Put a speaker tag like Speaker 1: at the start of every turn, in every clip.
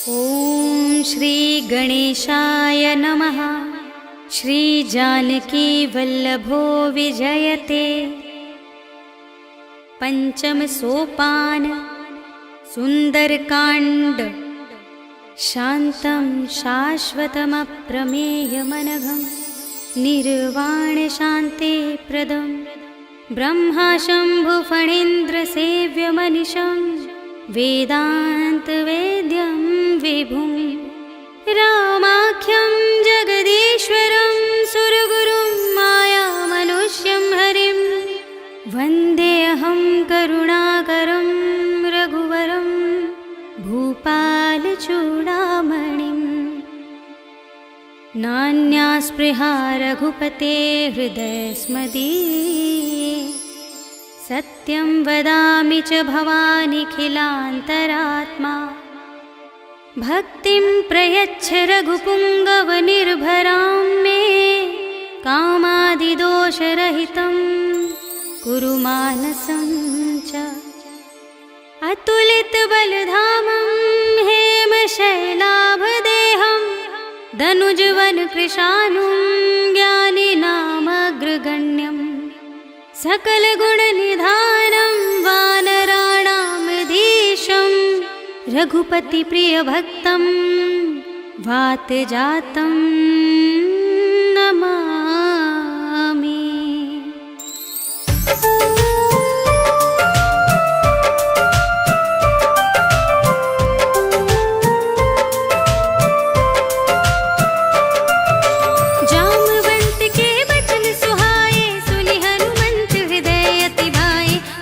Speaker 1: ॐ श्री गणेशाय नमः। श्री जानकी वल्लभो विजयते। पंचम सोपान सुंदरकांड। शांतं शाश्वतमप्रमेयमनघं निर्वाण शांति प्रदं ब्रह्मा शंभु फणीन्द्र सेव्यमनिशं वेदांत वेद्यं विभुं रामाख्यं जगदीश्वरं सुरगुरुं मायामनुष्यं हरिं वन्देऽहं करुणाकरं रघुवरं भूपालचूडामणिं। नान्या स्पृहा रघुपते हृदयस्मदीये सत्यं वदामि च भवानिखिलान्तरात्मा। भक्तिं प्रयच्छ रघुपुङ्गवनिर्भरां मे कामादिदोषरहितं कुरु मानसं च। अतुलितबलधामं हेमशैलाभदेहं दनुजवनकृशानुं ज्ञानिनामग्रगण्यं सकलगुणनिधानं वानराणामधीशं रघुपतिप्रियभक्तं वातजातं नमामि।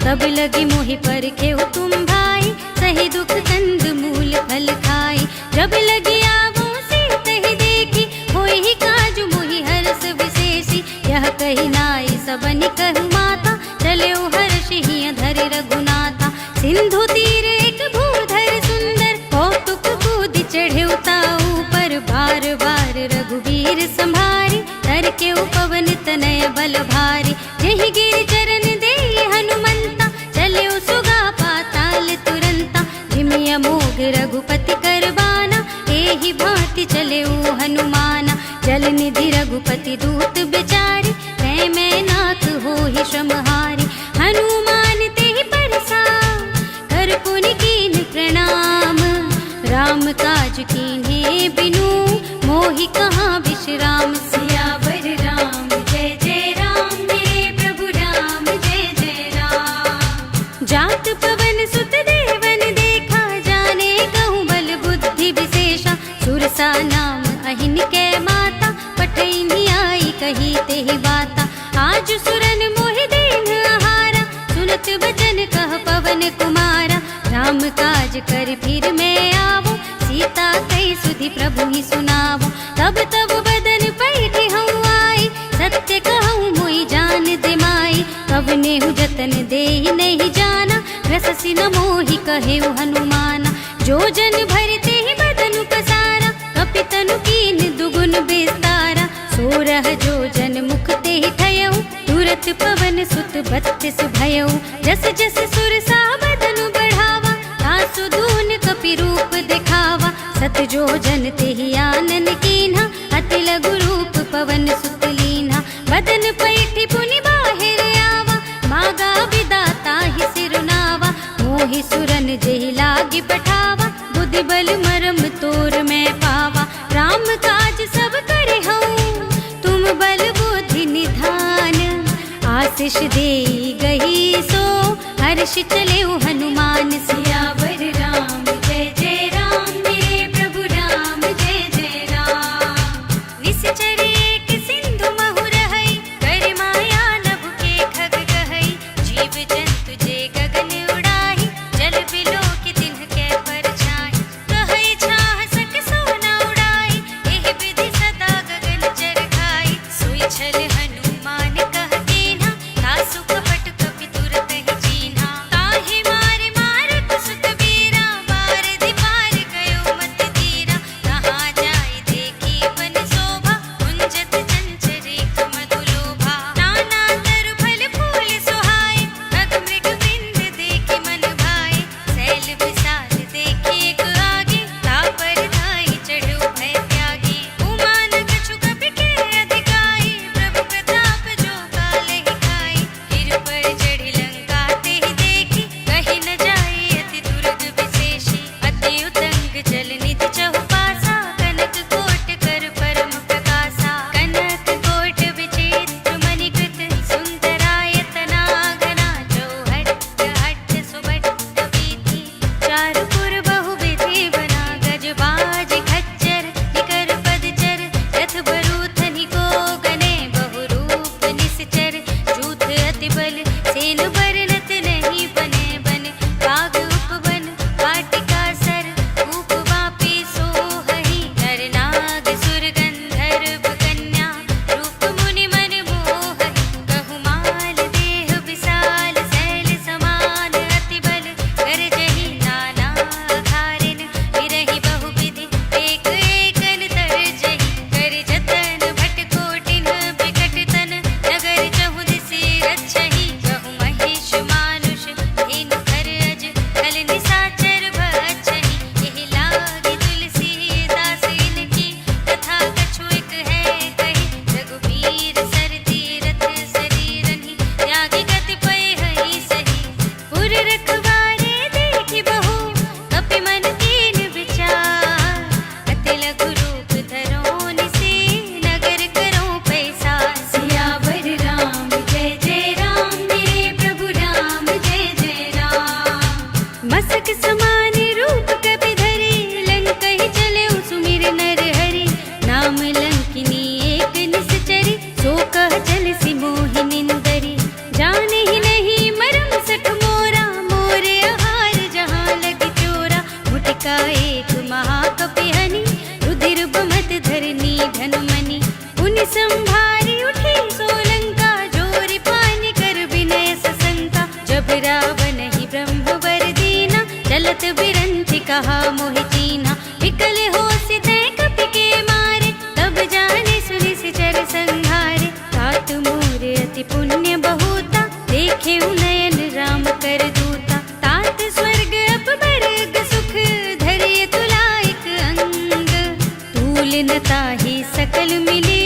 Speaker 1: तब लगी मोहि परखेउ तुम भाई, सही दुख कंद मूल फल खाई। जब लगी आवो सीतहि देखी, होई ही काजु मोहि हरस विशेषी। यह कही नाई सबनि कहु माता, चलेउ हर्षि धरि रघुनाथा। सिंधु तीर एक भूधर सुंदर, कौतुक कूदि चढ़ेउ ताऊ पर। बार बार रघुवीर संभारी, तरकेउ पवन तनय बल भारी। जेहि गिर चरण देहि हनुमंता, चलेउ सुगा पाताल तुरंता। जिमिया मोग रघुपति करबाना, एहि भांति चलेउ हनुमाना। जल निधि रघुपति दूत बिचारी, मैं नाथ होहि श्रमहारी। हनुमान तेहि परसा, कर पुनि कीन प्रणाम। राम काज कीन्हे बिनु, मोहि कहाँ विश्राम। सियावर राम जय जय राम, मेरे प्रभु राम जय जय राम। जात पवन सुत देवन देखा, जाने कहूँ बल बुद्धि विशेषा। सुरसा नाम अहिन के माता, पठैनी आई कही तेहि बाता। आज सुरन मोहि दीन आहारा, सुनत बचन कह पवन कुमारा। राम काज कर फिर मैं आवो, सीता कई सुधि प्रभु ही सुनावो। तब तब बदन पैठी हूँ आई, सत्य कहूँ मोहि जान दे माई। कब नेहु जतन देहि नहीं जाना, रससि न मोहि कहेउ हनुमाना। जो जन भरते ही बदन पसारा, कपितनु कीन दुगुन विस्तारा। सोरह जो जन मुख तेहि ठयउ, तुरत पवन सुत 32 भयउ। जस जस सुरसा बदन बढ़ावा, तासु दून कपि रूप दिखावा। सत जो जन तेहि आनन कीन्हा, अति लघु रूप पवन सुत लीन्हा। बदन पैठी पुनि बाहिर आवा, मागा विदाता ही सिरुनावा। मोहि सुरन जेहि लागी पठावा, बुद्धि बल मरम तोर मैं पावा। राम काज सब करे हूँ, तुम बल बुद्धि निधान। आशीष देई गही सो, हर्ष चलेउ हनुमान। सियावर राम जय जय राम, मेरे प्रभु राम जय जय राम। निश्चर एक सिंधु महु रहई, कर माया नभ के खग गहई। जीव जंतु जे गगन उड़ाही, जल बिलो के तिनके परछाई। कहई छाह सक सोना उड़ाई, एहि विधि सदा गगन चरखाई। सोई छल हनुमान कह कीन्हा, तासु कपट कपि तुरत ही चीन्हा। ताहि मारे मारत एक महाकपिहनि, रुधिर बमत धरनी धनमणि। पुनि संभारी उठी सोलंका, जोरि पानि कर विनय सशंका। जब रावण ही ब्रह्म वर दीना, चलत बिरंचि कहा मोहि चीन्हा। विकल होसि तै कपि के मारे, तब जाने सुनि सिचर संहारे। तात मोर अति पुण्य बहुता, देखे नयन राम कर दूता। तात स्वर्ग अपवर्ग सुख, धरिय तुलाइक अंग। तूल न ताहि सकल मिले,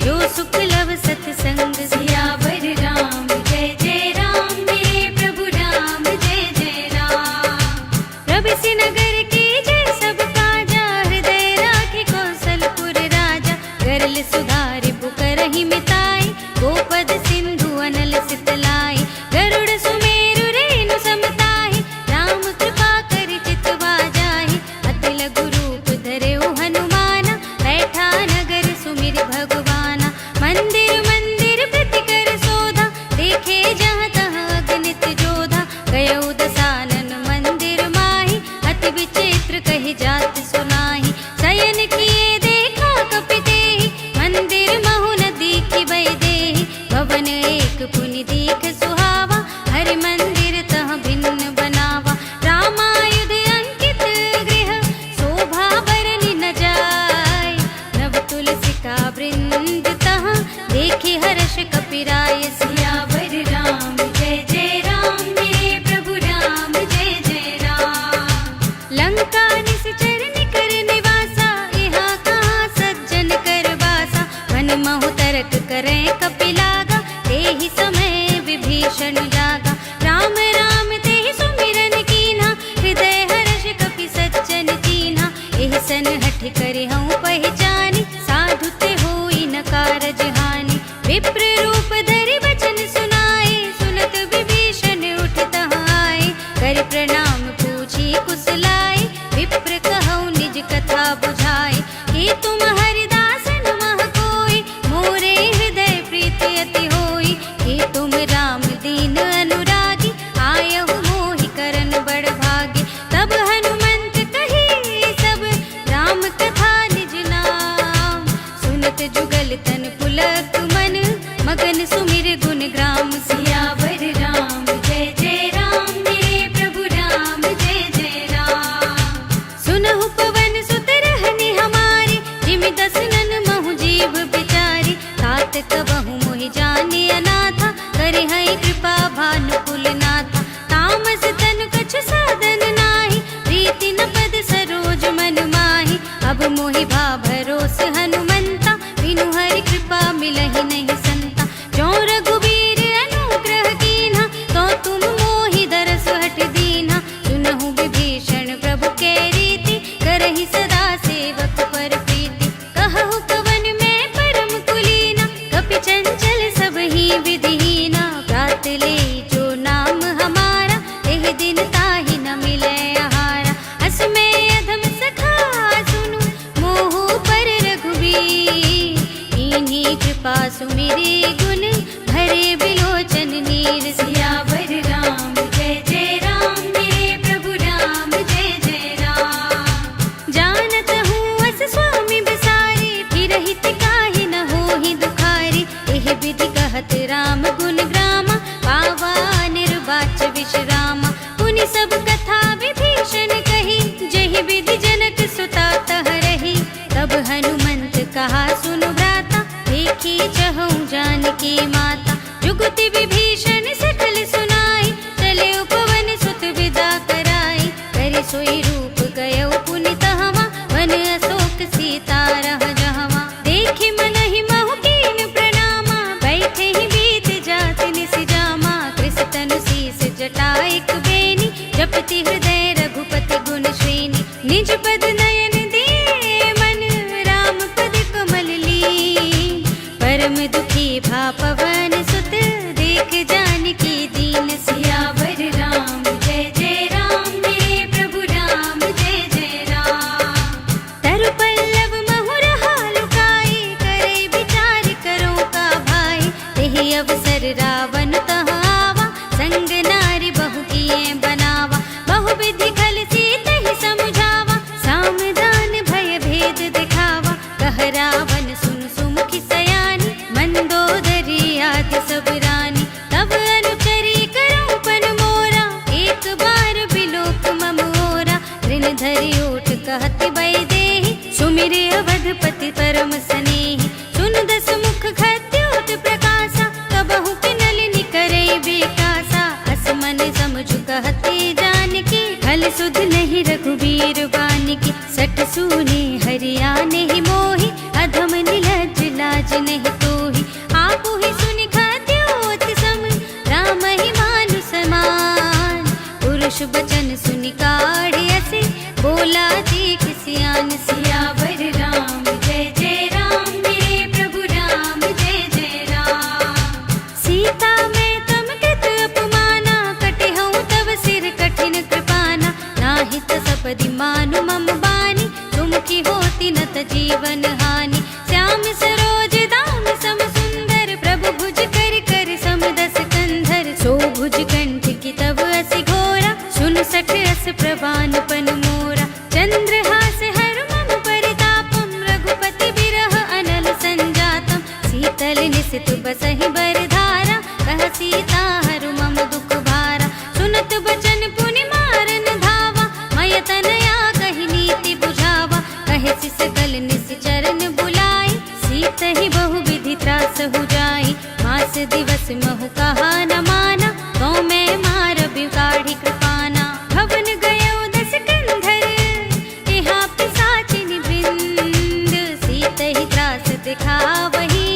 Speaker 1: जो सुख लव सतसंग। सियावर राम जय जय राम, मेरे प्रभु राम जय जय राम। प्रभिसि नगर के जय सब काजा, हृदय राखे कौशलपुर राजा। गरल सुधारि पुकारहि मिताई, गोपद सिंधु अनल सितलाई। गरुड़ सुमेरु रेणु समताहि, राम कृपा करि चितवा जाहि। अति लघु रूप धरेउ हनुमाना, बैठा नगर सुमिरि भगवाना। मंदिर मंदिर प्रति कर शोधा, देखे जहाँ तहाँ अगणित जोधा। गयउ दसानन मंदिर माहि, अति विचित्र कहि जात सुनाहि। शयन किए देखा कपि तेहि, मंदिर महु न दीखि भय देहि। भवन एक पुनि दीख सुहावा, हरि मंदिर तह भिन्न बनावा। रामायुध अंकित गृह, शोभा बरनि न जाय। नव तुलसी का वृंद तहाँ, देखि हर्ष कपिराय। सियावर राम जय जय राम, मेरे प्रभु राम जय जय राम। लंका निश्चर निकर निवासा, यहाँ कहाँ सज्जन कर बासा। मन महु तरक करें कपिलागा, तेहि समय विभीषण जागा। राम राम तेहि सुमिरन कीन्हा, हृदय हर्ष कपि सज्जन चीन्हा। एहि सन हठि करिहउँ पहिचानि, साधु ते होई न कारज हानि। विप्र रूप धरि वचन सुनाए, सुनत विभीषण उठ तहाँ आए। करि प्रणाम पूछी कुशलाए, विप्र कहउँ निज कथा बुझाए। कि तुम हरिदास न मह कोई, मोरे हृदय प्रीति अति होई। कि तुम राम दीन अनुरागी, आयहु मोहि करन बड़ भागी। तब हनुमंत कही सब, राम कथा निज नाम। सुनत जुगल तन पुलक मन, मगन सुमिर गुण ग्राम। सियावर राम जय जय राम, मेरे प्रभु राम जय जय राम। सुनहु पवन सुत रहनि हमारे, जिमि दसनन महु जीव बिचारी। तात कबहु मोहि जानि अनाथा, करिहइ कृपा भानुकुल नाथा। तामस तन कछु साधन नाही, प्रीति न पद सरोज मन माहि। अब मोहि भा भरोस हनुमंता, बिनु हरि कृपा मिलहि नहीं संता। जो रघुबीर अनुग्रह कीन्हा, तो तुम मोहि दरस हठ दीन्हा। सुनहु विभीषण प्रभु के रीति, करहि सदा सेवक पर प्रीति। कहु पवन में परम कुलीना, कपि चंचल सब ही विधिहीना। प्रात ले जो नाम हमारा, एहि दिन ताहि न मिलै आहारा। अस में अधम सखा सुनु, मोहु पर रघुबीर। इन्हीं कृपा सुमिरि गुण, भरे बिलोचन नीर। सियावर राम जय जय राम, मेरे प्रभु राम जय जय राम। जानत हूँ अस स्वामी बिसारी, फिरहि तिकाहि न होहि दुखारी। एहि विधि कहत राम गुण ग्रामा, पावा निर्वाच विश्रामा। पुनि सब कथा विभीषण कही, जहि विधि जनक सुता तह रही। तब हनुमंत कहा सुनु भ्राता, देखी चहु जानकी माता। जुगति विभीषण सकल सुनाई, चले उपवन सुत विदा कराई। करि सोई रूप गयउ पुनि तहवा, वन अशोक सीता रह जहवा। देखि मनहि महु कीन प्रणामा, बैठे ही बीत जात निस जामा। कृष तनु शीस जटाइक बेनी, जपति हृदय रघुपति गुण श्रेणी। निज पद नयन दिए मन, राम पद कमल ली। परम दुखी भा पवन सुत, देख जानकी दीन। सियावर राम जय जय राम, मेरे प्रभु राम जय जय राम। तरु पल्लव महु रहा लुकाई, करे विचार करो का भाई। तेहि अवसर रावण तहाँ आवा, संग नारी बहु किए बनावा। बहु विधि खल सी तहि समुझावा, धरि ओठ कहत वैदेही, सुमिरे अवधपति परम स्नेही। सुन दस मुख खद्योत प्रकाशा, कबहु किनलिनि करे बेकासा। अस मन समझु कहते जानकी, खल सुध नहीं रघुबीर बानिकी। सठ सूने हरिया नहीं मोही, अधम निलज्ज लाज नहीं तोही। आपु ही सुनि खद्योत सम, राम ही मानु समान। पुरुष बचन सुनि काढ़े असे, बोला देख सियान सियावर राम जय जय राम। मेरे प्रभु राम जय जय राम। सीता मैं तम कृत अपमाना, कटे हूँ तव सिर कठिन कृपाना। नाहि त सपदि मानु मम बानी, तुम की होती न त जीवन हानि। श्याम सरोज दाम सम सुंदर, प्रभु भुज कर कर सम दस कंधर। सो भुज कंठ की तब असि घोरा, सुन सठ अस प्रवान पन मोरा। चंद्रहास हर मम परितापम, रघुपति बिरह अनल संजातम। शीतल निसित बसहि बरधारा, कह सीता हरु मम दुख भारा। सुनत बचन पुनि मारन धावा, मय तनया कहि नीति बुझावा। कहे सिस कल निश्चरण बुलाई, सीत ही बहु विधि त्रास हो जाई। मास दिवस महु कहा न माना, तो मैं मार बिगाड़ी कृपाना। भवन गयो दस कंधर, तिहा पिशाचिनि वृंद। सीत ही त्रास दिखावही,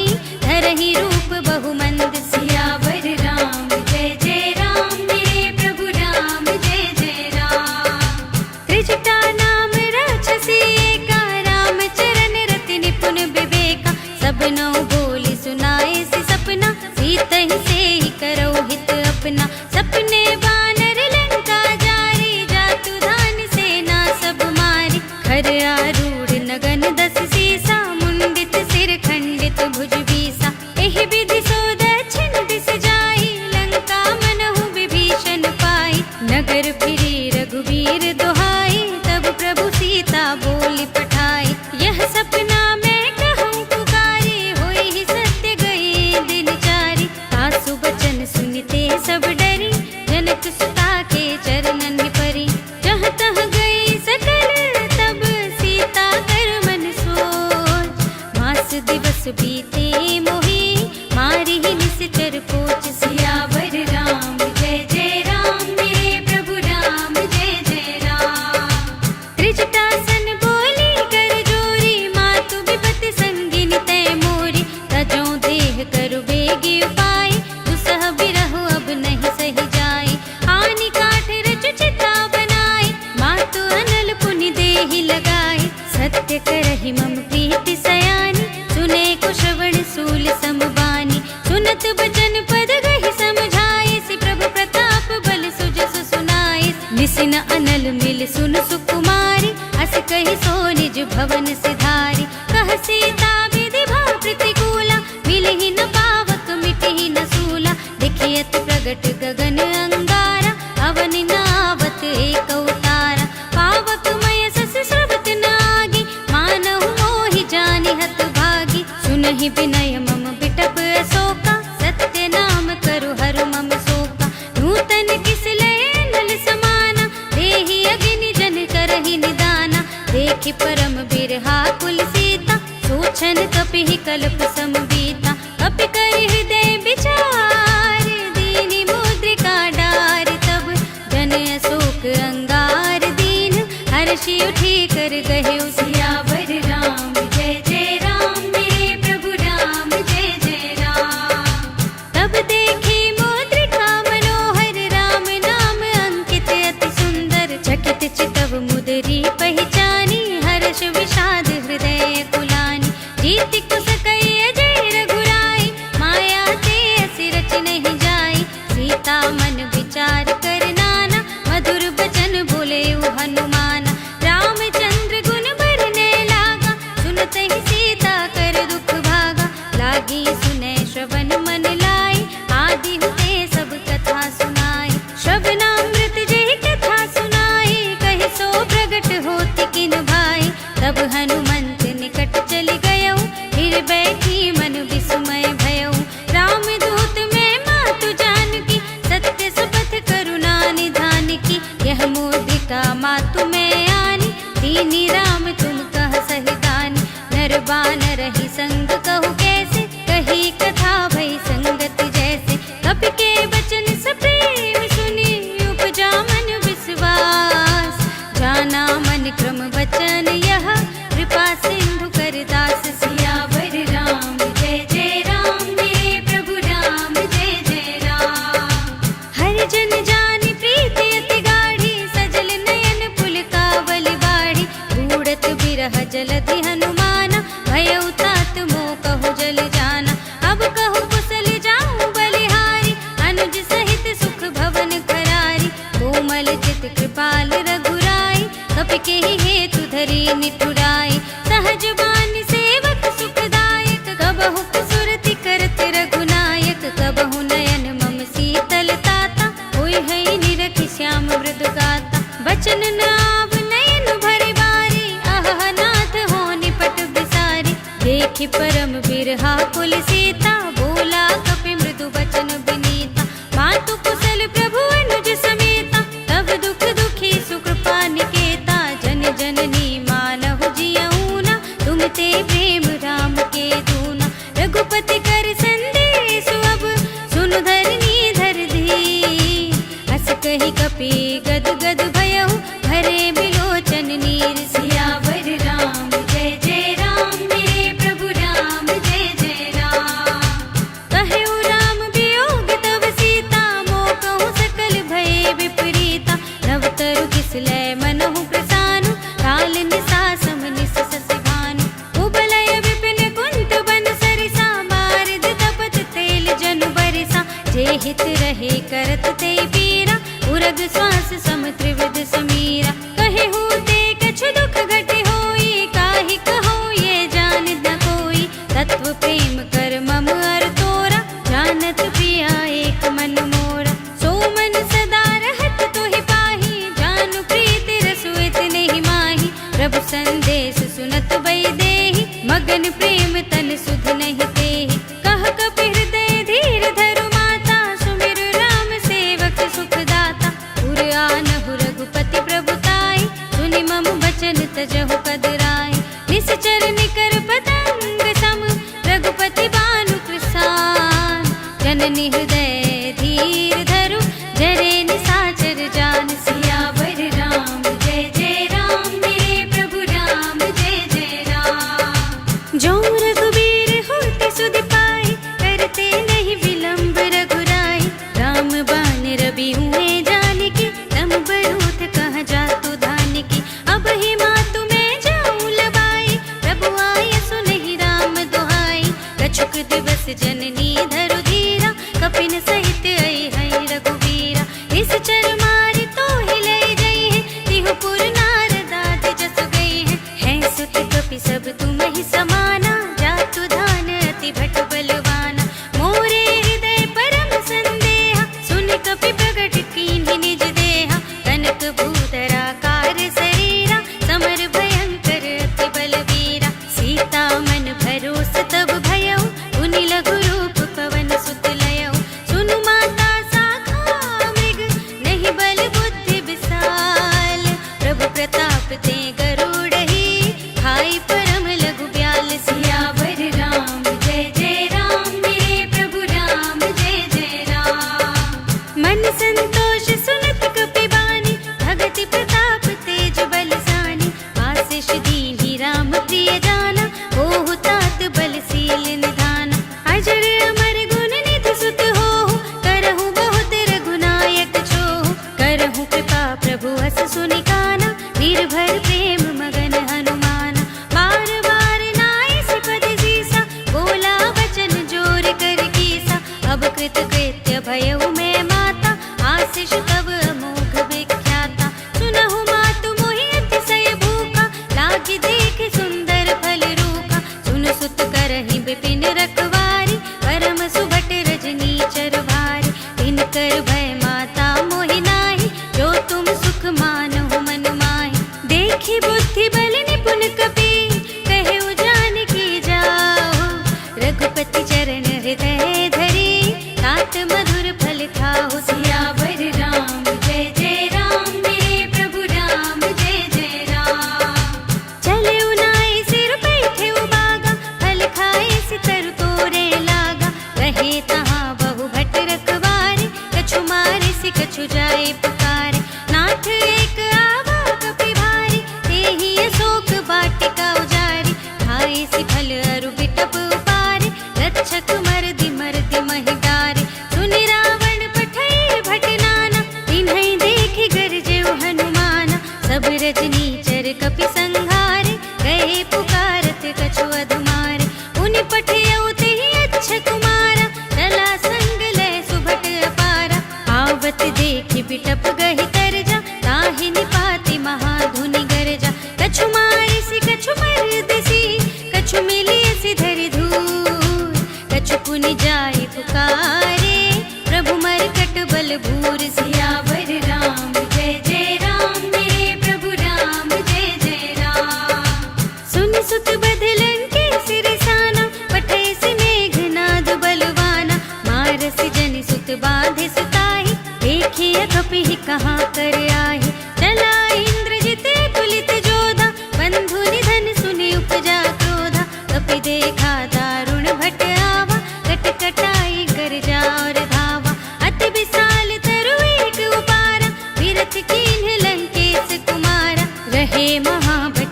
Speaker 1: धरहि रूप बहु मंद। सियावर राम जय जय राम। मेरे प्रभु राम जय जय राम। त्रिजटा नाम राक्षसी एका, राम चरण रति निपुण विवेका। सब नौ बोली सुनाए सि सपना, सीत ही से ही करो हित अपना। सपने बानर लंका जारी, जातु धान सेना सब मारी। खर आरूढ़ नगन दस सीसा, मुंडित सिर खंडित भुज बीसा। एहि विधि सो दक्षिण दिस जाई, लंका मनहु विभीषण पाई। नगर फिरी रघुवीर दोहाई, तब प्रभु सीता बोली पठाई। यह सपना मैं कहूँ पुकारी, होई ही सत्य गए दिन चारी। सासु बचन सुनते सब डरी, जनक सुता के चरणन परी। जहाँ तहाँ गई सकल तब, सीता कर मन सोच। मास दिवस बीते मोही, मारी ही निश्चर पोच। सियावर राम जय जय राम। मेरे प्रभु राम जय जय राम। त्रिजटासन बोली कर जोरी, मातु विपति संगिनी तय मोरी। तजो देह करु बेगी उपाय, दुसह बिरहु अब नहीं सही जाई। आनि काठ रचु चिता बनाई, मातु अनल पुनि देहि लगाई। सत्य करहि मम प्रीति सयानी, सुने को श्रवण सूल समबानी। सुनत बचन पद गहि समझाए, सि प्रभु प्रताप बल सुजस सुनाए। निसिन अनल मिल सुन सुकुमारी, अस कहि सो निज भवन सिधारी। कह सीता विधि भाव प्रतिकूला, मिलहि न पावक मिटहि न सूला। देखियत प्रगट गगन अंगारा, अवनि नावत एक अवतारा। पावक मय सस स्रवत नागी, मानहु मोहि जानि हत भागी। सुनहि विनय मम बिटप अशोका, सत्य नाम करु हरु मम शोका। नूतन किस लय नल समाना, देहि अग्नि जन करहि निदाना। देखि परम बिरहा कुल सीता, सोचन कपिहि कल्प समबीता। कपि करि हृदय विचार, दीनि मुद्रिका डार। तब जन अशोक अंगार दीन, हर्षि उठी कर गहे सियावर राम जय जय राम। मेरे प्रभु राम जय जय राम। तब देखी मुद्रिका मनोहर, राम नाम अंकित अति सुंदर। चकित चितव मुदरी पहचानी, हर्ष विषाद हृदय कुलानी। जीति कुस कई अजय रघुराई, माया ते असि रच नहीं जाई। सीता मन विचार कर नाना, मधुर बचन बोले हनुमाना। रामचंद्र गुण बरने लागा, सुनते ही सीता कर दुख भागा। लागी सुने श्रवण मन लाई, आदि हुते सब कथा सुनाई। श्रवणामृत जय कथा सुनाई, कहि सो प्रगट होति किन भाई। तब हनुमंत निकट चल गयो, फिर बैठी मन विस्मय भयो। रामदूत में मातु जानकी, सत्य सुपथ करुणा निधान की। यह मुद्रिका मातु में आन, दीनी राम तुम कह सहितानी, नर बानर ही संग कहु कैसे, कही कथा भई संगत जैसे। कपि के बचन सप्रेम सुनी, उपजा मन विश्वास, जाना मन क्रम बचन यह, कृपा सिंधु कर दास। सियावर राम जय जय राम, मेरे प्रभु राम जय जय राम। हर जन जानि प्रीति अति गाढ़ी, सजल नयन पुलकावल बाढ़ी। बूढ़त बिरह जलधि हनुमाना, भयउ तात मोह कहु जल जाना। अब कहु कुशल जाऊं बलिहारी, अनुज सहित सुख भवन करारी। कोमल चित कृपाल रघुराई, कपि केहि हेतु धरि निठुराई। सहज बानी सेवक सुखदायक, कबहु सुरति करत रघुनायक। कबहु नयन मम शीतल ताता, होय है निरखि श्याम मृदु गाता। बचन न आव नयन भरि बारी, आह नाथ हो निपट बिसारी। देखि परम बिरहा कुल सीता, बोला कपि मृदु बचन बिनीता। मातु कुशल प्रभु अनुज समेता, तब दुख दुखी सुकृपा निकेता। जन जननी मानहु जियऊना, तुम ते प्रेम राम के दूना। रघुपति कर संदेश अब, सुनु धरनी धर धी। हस कहि कपि गद गद भयहु, भरे बिलोचन नीर। सियावर राम जय जय राम, मेरे प्रभु राम जय जय राम। कहु राम वियोग तव सीता, मोह कहु सकल भय विपरीता। नव तरु किसलय मनहु प्रसानु, काल निसा सम निस सस भानु। उबलय विपिन कुंत बन सरिसा, बारिद तपत तेल जनु बरिसा। जे हित रहे करत ते पीरा, उरग श्वास सम त्रिविध समीरा। कहेहु ते कछु दुख घटे होई, काहि कहो ये जान न कोई। तत्व प्रेम कर मम अर तोरा, जानत प्रिया एक मन मोरा। सो मन सदा रहत तोहि पाही, जानु प्रीति रसु इतने ही माही। प्रभु संदेश सुनत वैदेही, मगन प्रेम तन सुध नहीं तेहि। कह कपि हृदय धीर धरु माता, सुमिर राम सेवक सुख दाता। पुर आनहु रघुपति प्रभुताई, सुनि मम बचन तजहु कदराई। निश्चर निकर पतंग सम, रघुपति बानु कृसान। जननी हृदय धीर धरु, जरे निसाचर जान। सियावर राम जय जय राम, मेरे प्रभु राम जय जय राम। जो रघुबीर होते सुधि पाई, करते नहीं विलंब रघुराई। राम बान रवि हुए जानकी, तम बरूथ कहाँ जातु धानकी। अब ही मातु मैं जाऊं लबाई, प्रभु आय सुनहि राम दुहाई। कछुक दिवस जननी धरु धीरा, कपिन सहित आई है रघुवीरा। इस चर मारि तो ही ले गई है, तिहु पुर नारद आदि जस गई है। हैं सुत कपि सब तुम ही समाना, जातु धान अति भट बलवाना। मोरे हृदय परम संदेहा, सुन कपि प्रगट कीन्हि निज देहा। कनक भूधरा कार शरीरा, समर भयंकर अति बलवीरा। सीता मन भरोस तब भयउ, पुनि लघु रूप पवन सुत लयउ। सुनु माता साखा मृग, नहीं बल बुद्धि विशाल। प्रभु प्रताप ते गरुड़हि, खाई परम लघु ब्याल। सियावर राम जय जय राम, मेरे प्रभु राम जय जय राम। मन संतोष सुनत कपि बानी, भगति प्रताप तेज बलसानी। आशीष दीन्हि राम प्रिय जाना, होहु तात बलशील निधाना। अजर अमर गुण निधि सुत होहु, करहु बहुत रघुनायक छोहु। करहु कृपा प्रभु हस सुनि काना, निर्भर प्रेम मगन हनुमाना। बार बार नाइ सिपद सीसा, बोला बचन जोर कर कीसा। अब कृत कृत्य भयउ मैं माता, आशीष तब अमोघ विख्याता। सुनहु मातु मोहि अतिशय भूखा, लागी देख सुंदर फल रूखा। सुन सुत करहि विपिन रखवारी, परम सुभट रजनी चर भारी। इनकर भय माता मोहि नाही, जो तुम सुख मानहु मन माहि। देखि बुद्धि बल निपुण कपि, कहु जानकी जाओ। रघुपति चरण हृदय धरी, तात मधुर फल खाहु। सियावर राम जय जय राम, मेरे प्रभु राम जय जय राम।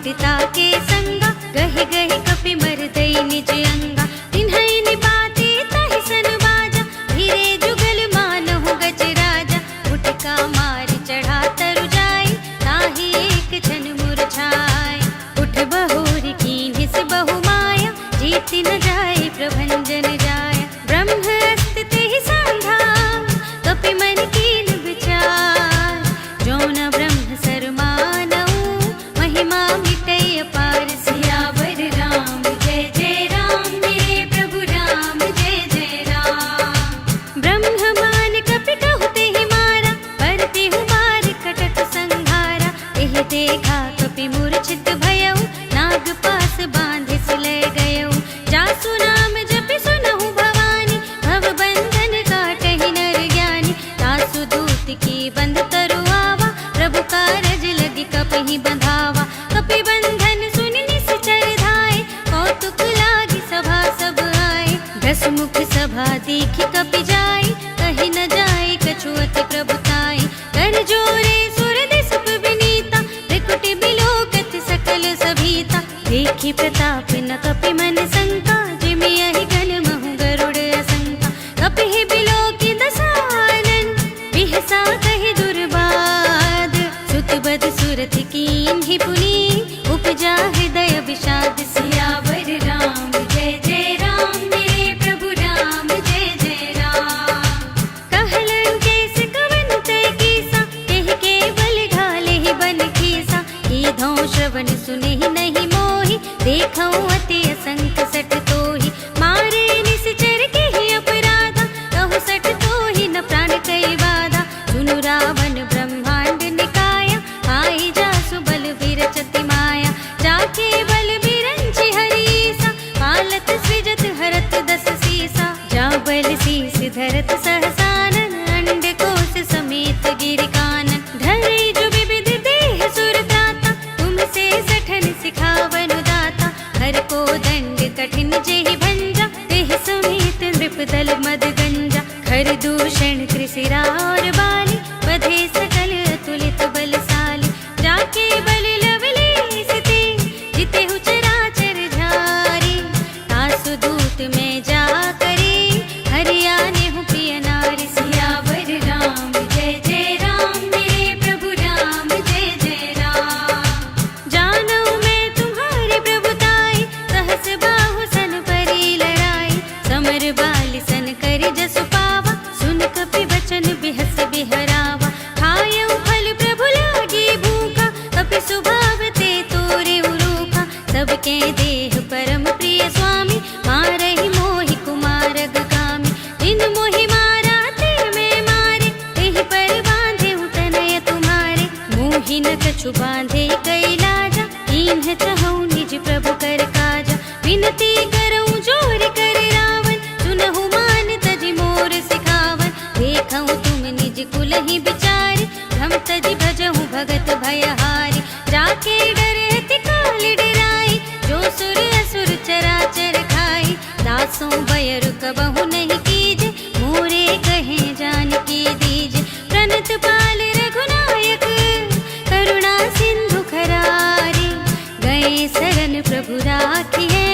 Speaker 1: मिटता के संगा, गहि गहि कपि मर दई निज अंगा। तिन्हई निपाते तहि सन बाजा, धीरे जुगल मानहु गज राजा। उठका मार चढ़ा तरु जाय, ताहि एक क्षण मुरझाय। उठ बहुरी कीन्हिस बहु माया, जीत न जाय प्रभंजन जाय। ब्रह्म अस्त तेहि सांधा, कपि मन कीन विचार। जो न ब्रह्म सर मानऊ, महिमा मिटै अपार। सियावर राम जय जय राम, मेरे प्रभु राम जय जय राम। ब्रह्म मान कपि कहु तेहि मारा, पर तेहु मार कटक संहारा। एहि देखा कपि मूर्छित भयउ, नाग पास बांधिस ले गयउ। जासु नाम जपि सुनहु भवानी, भव बंधन काटहि नर ज्ञानी। तासु दूत की बंध तरु आवा, प्रभु कारज लगी कपहि बंधावा। कपि बंधन सुनि निश्चर धाय, कौतुक लागी सभा सब आए। दस मुख सभा देखि कपि जाय, कहि न जाय कछु अति प्रभुताई। कर जोरे सुर दिसप विनीता, त्रिकुटि बिलोकत सकल सभीता। देखि प्रताप न कपि मन शंका, जिमि यहि गण महु गरुड़ असंका। कपिहि बिलोकि दसानन, बिहसा कहि दुर्बाद। सुत बद सुरथ कीन्हि पुनि, उपजा हृदय विषाद। सियावर राम जय जय राम, मेरे प्रभु राम जय जय राम। कहलन केस कवन तय कीसा, केहि केवल घालेहि बन खीसा। कीधौ श्रवण सुनेहि नहीं मोहि, देखौ अति असंख सठ तोहि। मारे निश्चर केहि अपराधा, कहु सठ तोहि न प्राण कई बाधा। सुनु रावण ब्रह्मांड निकाया, आई जासु बल विरचति माया। जाके बल बिरंचि हरीसा, पालत सृजत हरत दस सीसा। जा बल शीस धरत सहसानन, अंड कोश समेत गिरि कानन। धरे जो विविध देह सुर त्राता, तुम से सठन सिखावनु दाता। हर को दंड कठिन जेहि भंजा, तेहि समेत नृप दल मद गंजा। खर दूषण कृषिरा और बाली, बधे सकल अतुलित बलशाली। जाके बल लवलेस ते, जितेहु चराचर झारी। तासु दूत में जा करे, हरियानेहु प्रिय नारी। सियावर राम जय जय राम, मेरे प्रभु राम जय जय राम। जानऊ मैं तुम्हारी प्रभुताई, सहस बाहु सन परी लड़ाई। समर बाली सन करि जसु पावा, सुन कपि बचन बिहस बिहरावा। खायऊ फल प्रभु लागी भूखा, कपि स्वभाव ते तोरे उरूखा। सबके देह परम प्रिय स्वामी, मारहि मोहि कुमारग कामी। जिन मोहि मारा ते मैं मारे, तेहि पर बांधे तनय तुम्हारे। मोहि न कछु बांधे कई लाजा, कीन्ह चहु निज प्रभु कर काजा। विनती करऊँ जोर कर रावण, सुनहु मान तजि मोर सिखावन। देखऊँ तुम निज कुलहि बिचारी, भ्रम तजि भजहु भगत भयहारी। जाके डरे अति काल डराई, जो सुर असुर चराचर खाई। दासों बयरु कबहु नहीं कीजे, मोरे कहे जानकी दीजे। प्रणत पाल रघुनायक, करुणा सिंधु खरारी। गए शरण प्रभु राखिए,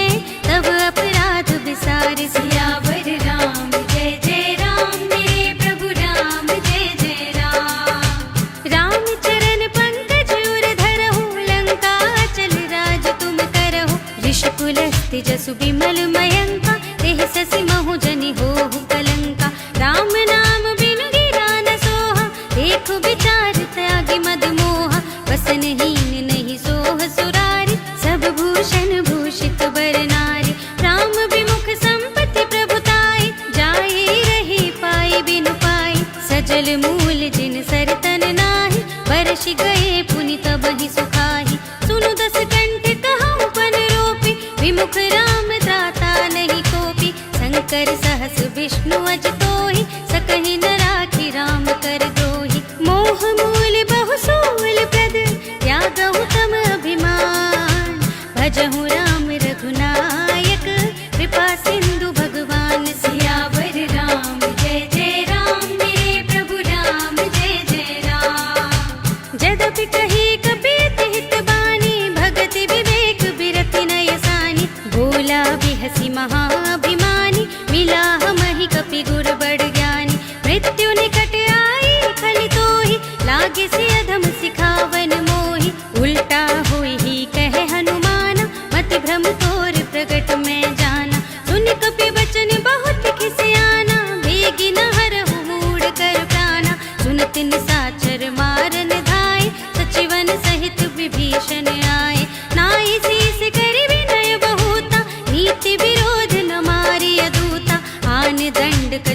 Speaker 1: तब अपराध विसारि। सियावर राम जय जय राम, मेरे प्रभु राम जय जय राम। राम चरण पंकज उर धरहु, लंका चल राज तुम करहु। ऋषिकुलस्ति जसु बिमल मयंका, तेहि ससि महु जनि होहु कलंका। राम नाम बिनु गिरा न सोहा, देखु विचार त्यागी मद मोहा। वसनहीन नहीं सोह सुरारी, सब भूषण भूषित बर नारी। राम विमुख संपत्ति प्रभुताई, जाई रही पाई बिनु पाई। सजल मूल जिन सरतन नाही, बरषि गए पुनि तबहि सुखाहि। सुनु दस कंठ कहऊँ पन रोपी, विमुख राम त्राता नहीं कोपी। शंकर सहस विष्णु अज तोहि, सकहि न राखि राम कर द्रोहि। मोह मूल बहु सूल प्रद, त्यागहु तम अभिमान। भजहु राम रघुनायक, कृपा सिंधु भगवान। सियावर राम जय जय राम, मेरे प्रभु राम जय जय राम। जदपि कही कपि हित बानी, भगति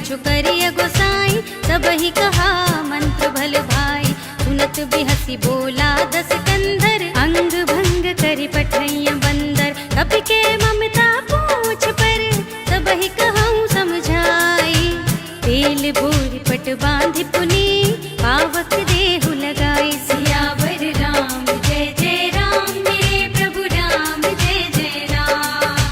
Speaker 1: पूछो करिय गोसाई, सबहि कहा मंत्र भल भाई। सुनत बिहसी बोला दस कंधर, अंग भंग करि पठैया बंदर। कपि के ममता पूछ पर, सबहि कहूँ समझाई। तेल भूरि पट बांधि पुनी, पावक देहु लगाई। सियावर राम जय जय राम, मेरे प्रभु राम जय जय राम।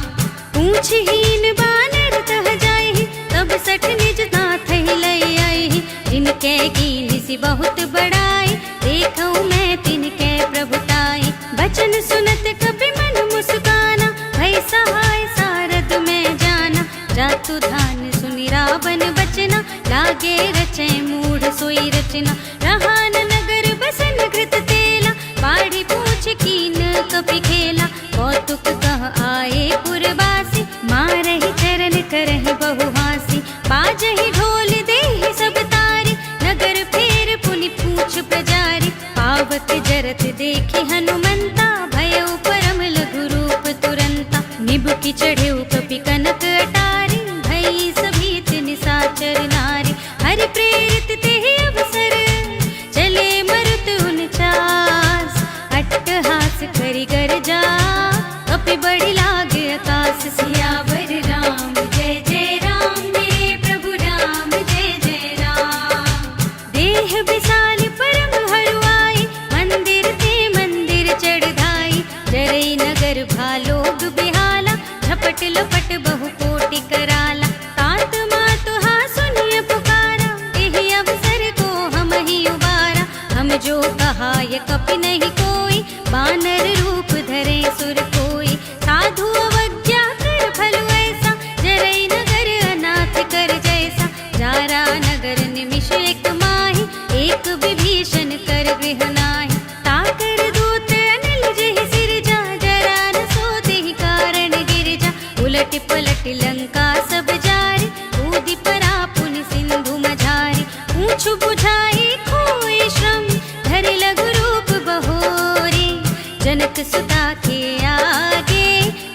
Speaker 1: पूछहीन बानर तह जाई, तब सठ निज नाथ ही लई आई। जिनके कीन्ही सी बहुत बड़ाई, देखऊँ मैं तिनके प्रभुताई। बचन सुनत कपि मन मुस्काना, भई सहाय सारद में जाना। जातु धान सुनि रावण बचना, लागे रचै मूढ़ सोई रचना। रहा न नगर बसन घृत तेला, बाढ़ी पूछ कीन कपि खेला। कौतुक कह आए पुरवासी, मारहि चरण करहि बहुहासी। बाजहि ढोल देहि सब तारी, नगर फेर पुनि पूछ प्रजारी। पावक जरत देखि हनुमंता, भयउ परम लघु रूप तुरंता। निबुकि चढ़ेउ कपि कनक अटारी, भई सभीत निसाचर नारी। हरि प्रेरित तेहि अवसर, चले मरुत उनचास। अट्टहास करि गर्जा, कपि बढ़ि लागे आकाश। सियावर राम जय जय राम, मेरे प्रभु राम जय जय राम। देह विशाल परम हरुआई, मंदिर ते मंदिर चढ़ धाई। जरई नगर भालोग बिहाला, झपट लपट बहु कोटि कराला। तात मातु हा सुनिय पुकारा, एहि अवसर को हम ही उबारा। हम जो कहा ये कपि नहीं कोई, बानर रूप धरे सुर कोई। साधु अवज्ञा कर फल ऐसा, जरई नगर अनाथ कर जैसा। जारा नगर निमिष एक माही, एक विभीषण कर गृह नाही। ताकर दूत अनिल जेहि सिरजा, जरा न सो तेहि कारण गिरजा। उलट पलट लंका सब जारी, कूदि परा पुनि सिंधु मझारी। पूछ बुझाई खोई श्रम, धरि लघु रूप बहोरी। जनक सुता के आगे,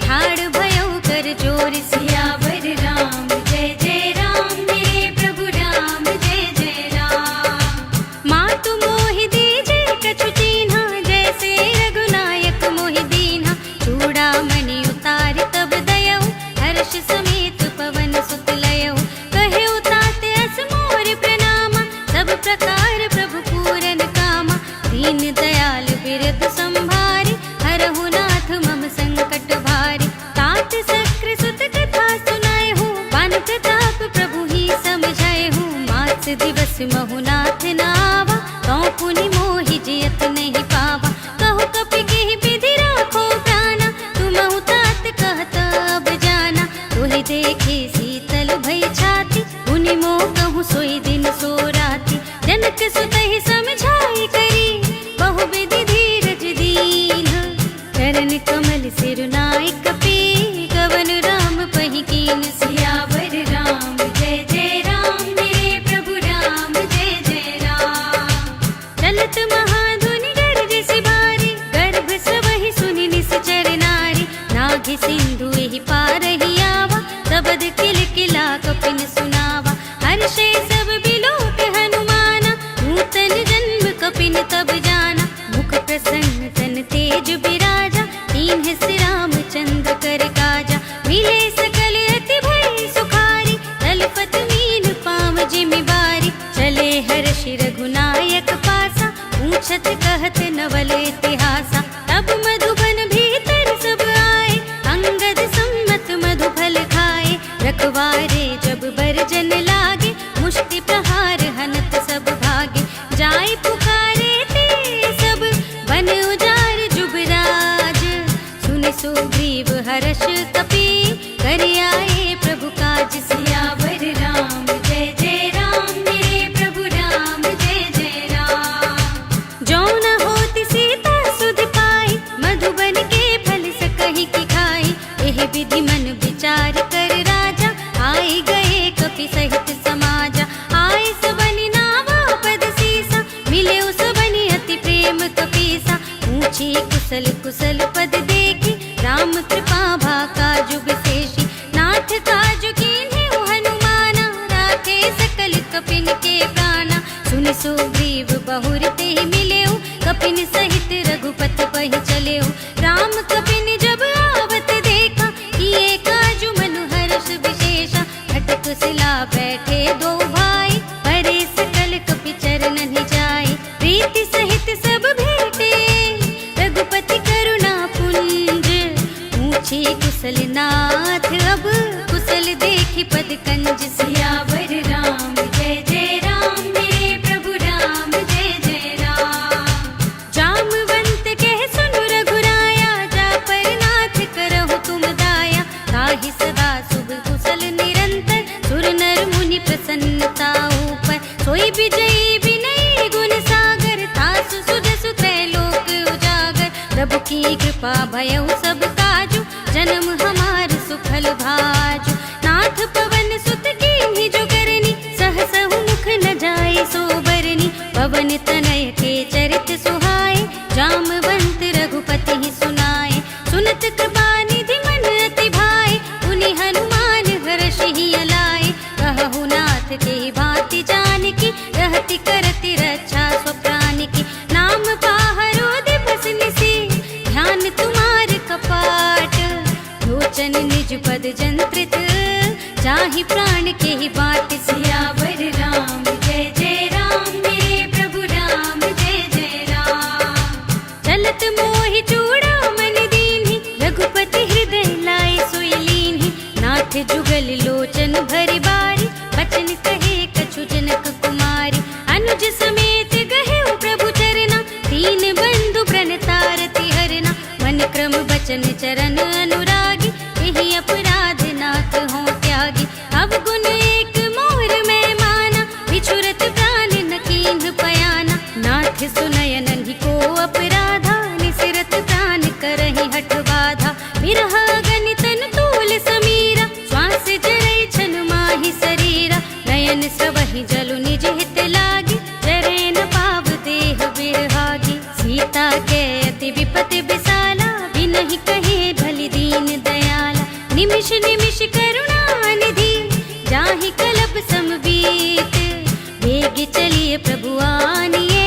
Speaker 1: ठाड़ भयउ कर जोर। सियावर राम जय जय राम, मेरे प्रभु राम जय जय राम। मातु मोहि दीजे कछु चीन्हा, जैसे रघुनायक मोहि दीन्हा। चूड़ामणि उतारि तब दयऊ, हर्ष समेत पवन सुत लयऊ। कहेउ तात अस मोर प्रणामा, सब प्रकार प्रभु पूरन कामा। दीन दयाल बिरध संभारी, हरहु नाथ मम संकट भारी। तात सक्र सुत कथा सुनाए हूँ, बान प्रताप प्रभु ही समझाए हूँ। मास दिवस महु नाथ नावा, तौ पुनि मोहि जियत नहीं पावा। कहु कपि केहि विधि राखो प्राणा, तुमहु तात कहत अब जाना। तोहि देखे शीतल भई छाती, पुनि मोह कहूँ सोई दिन सो राति। जनक सुतहि समझाई करी, बहु विधि धीरज दीन्हा। चरण कमल सिरुनाई कपि, गवन राम पहि कीन। सियावर राम जय जय राम, मेरे प्रभु राम जय जय राम। चलत महाधुनि गरजसि भारी, गर्भ सबहि सुनि निश्चर नारी। नाघि सिंधु एहि पारहि आवा, सबद किलकिला कपिन सुनावा। हर्षे सब बिलोक हनुमाना, नूतन जन्म कपिन तब जाना। मुख प्रसन्न तन तेज बिराजा, कीन्हे सि रामचंद्र कर काजा। मिले सकल अति भय सुखारी, तलपत मीन पाँव जिमि बारी। चले हर्षि रघुनायक पासा, पूछत कहत नवल इतिहासा। तब मधुबन भीतर सब आए, अंगद सम्मत मधु फल खाए। रखवारे जब बरजन लागे, मुष्टि प्रहार हनत सब भागे। जाय पुकारे ते सब, बन उजार जुबराज। सुनि सुग्रीव हर्ष कपि, कर आए प्रभु काज। सियावर राम जय जय राम, मेरे प्रभु राम जय जय राम। जो न होति सीता सुध पाई, मधुबन के फल सकहि की खाई। एहि विधि मन विचार कर राजा, आए गए कपि सहित समाजा। आए सबनि नावा पद सीसा, मिले सबनि अति प्रेम कपीसा। पूछी कुशल कुशल पद देखी, राम कृपा भा काजु विशेषी। नाथ काजु कीन्हे हनुमाना, राखे मुनि सुग्रीव बहुर ते ही मिलेऊ, कपिन सहित रघुपति पहि चलेऊ। राम कपिन जब आवत देखा, किए काजु मनु हर्ष विशेषा। खटक सिला बैठे दो भाई, परे सकल कपि चरणन जाय। प्रीति सहित सब भेटे, रघुपति करुणा पुंज। पूछे कुशल नाथ, अब कुशल देखि पद कंज। सियावर राम जय जय राम, मेरे प्रभु राम जय जय राम। जामवंत कह सुनु रघुराया, जा पर नाथ करहु तुम दाया। ताहि सदा शुभ कुशल निरंतर, सुर नर मुनि प्रसन्नता ऊपर। सोई विजयी विनयी गुण सागर, तासु सुजसु त्रैलोक उजागर। प्रभु की कृपा भयउ सब काजु, जन्म हमार सुफल भाजु। नाथ पवन सुत कीन्ही जो करनी, सहसहु मुख न जाय सो बरनी। पवन तनय के चरित सुहाए, जामवंत रघुपति ही सुनाए। सुनत कृपा निधि मन अति भाए, पुनि हनुमान हर्षि अलाए। कहु नाथ के भांति जानकी, रहति करति रक्षा स्वप्रान की। नाम पाहरो दिवस निसी, ध्यान तुम्हार कपाट। लोचन निज पद जंत्रित, जाहि प्राण के ही बाट। सियावर राम जय जय राम, मेरे प्रभु राम जय जय राम। चलत मोहि चूड़ामणि दीन्हि, रघुपति हृदय लाए सोई लीन्हि। नाथ जुगल लोचन भरि बारी, बचन कहे कछु जनक कुमारी। अनुज समेत गहेउ प्रभु चरना, दीन बंधु प्रणतारति हरना। मन क्रम बचन चरण अनुरागी, यही अपराध नाथ हो त्यागी। अब गुण एक मोर में माना, बिछुरत प्राण न कीन्ह पयाना। नाथ सुनय नन्हि को अपराधा, निसिरत प्राण करहि हठ बाधा। बिरह अगनि तन तूल समीरा, श्वास जरै छन माहि शरीरा। नयन स्रवहि जलु निज हित लागी, जरै न पाव देह बिरहागी। सीता के अति विपति विसाला, बिनहि कहे भलि दीन दयाला। निमिष निमिष करुणा निधि, जाहि कलप समबीत। वेग चलिए प्रभु आनिए,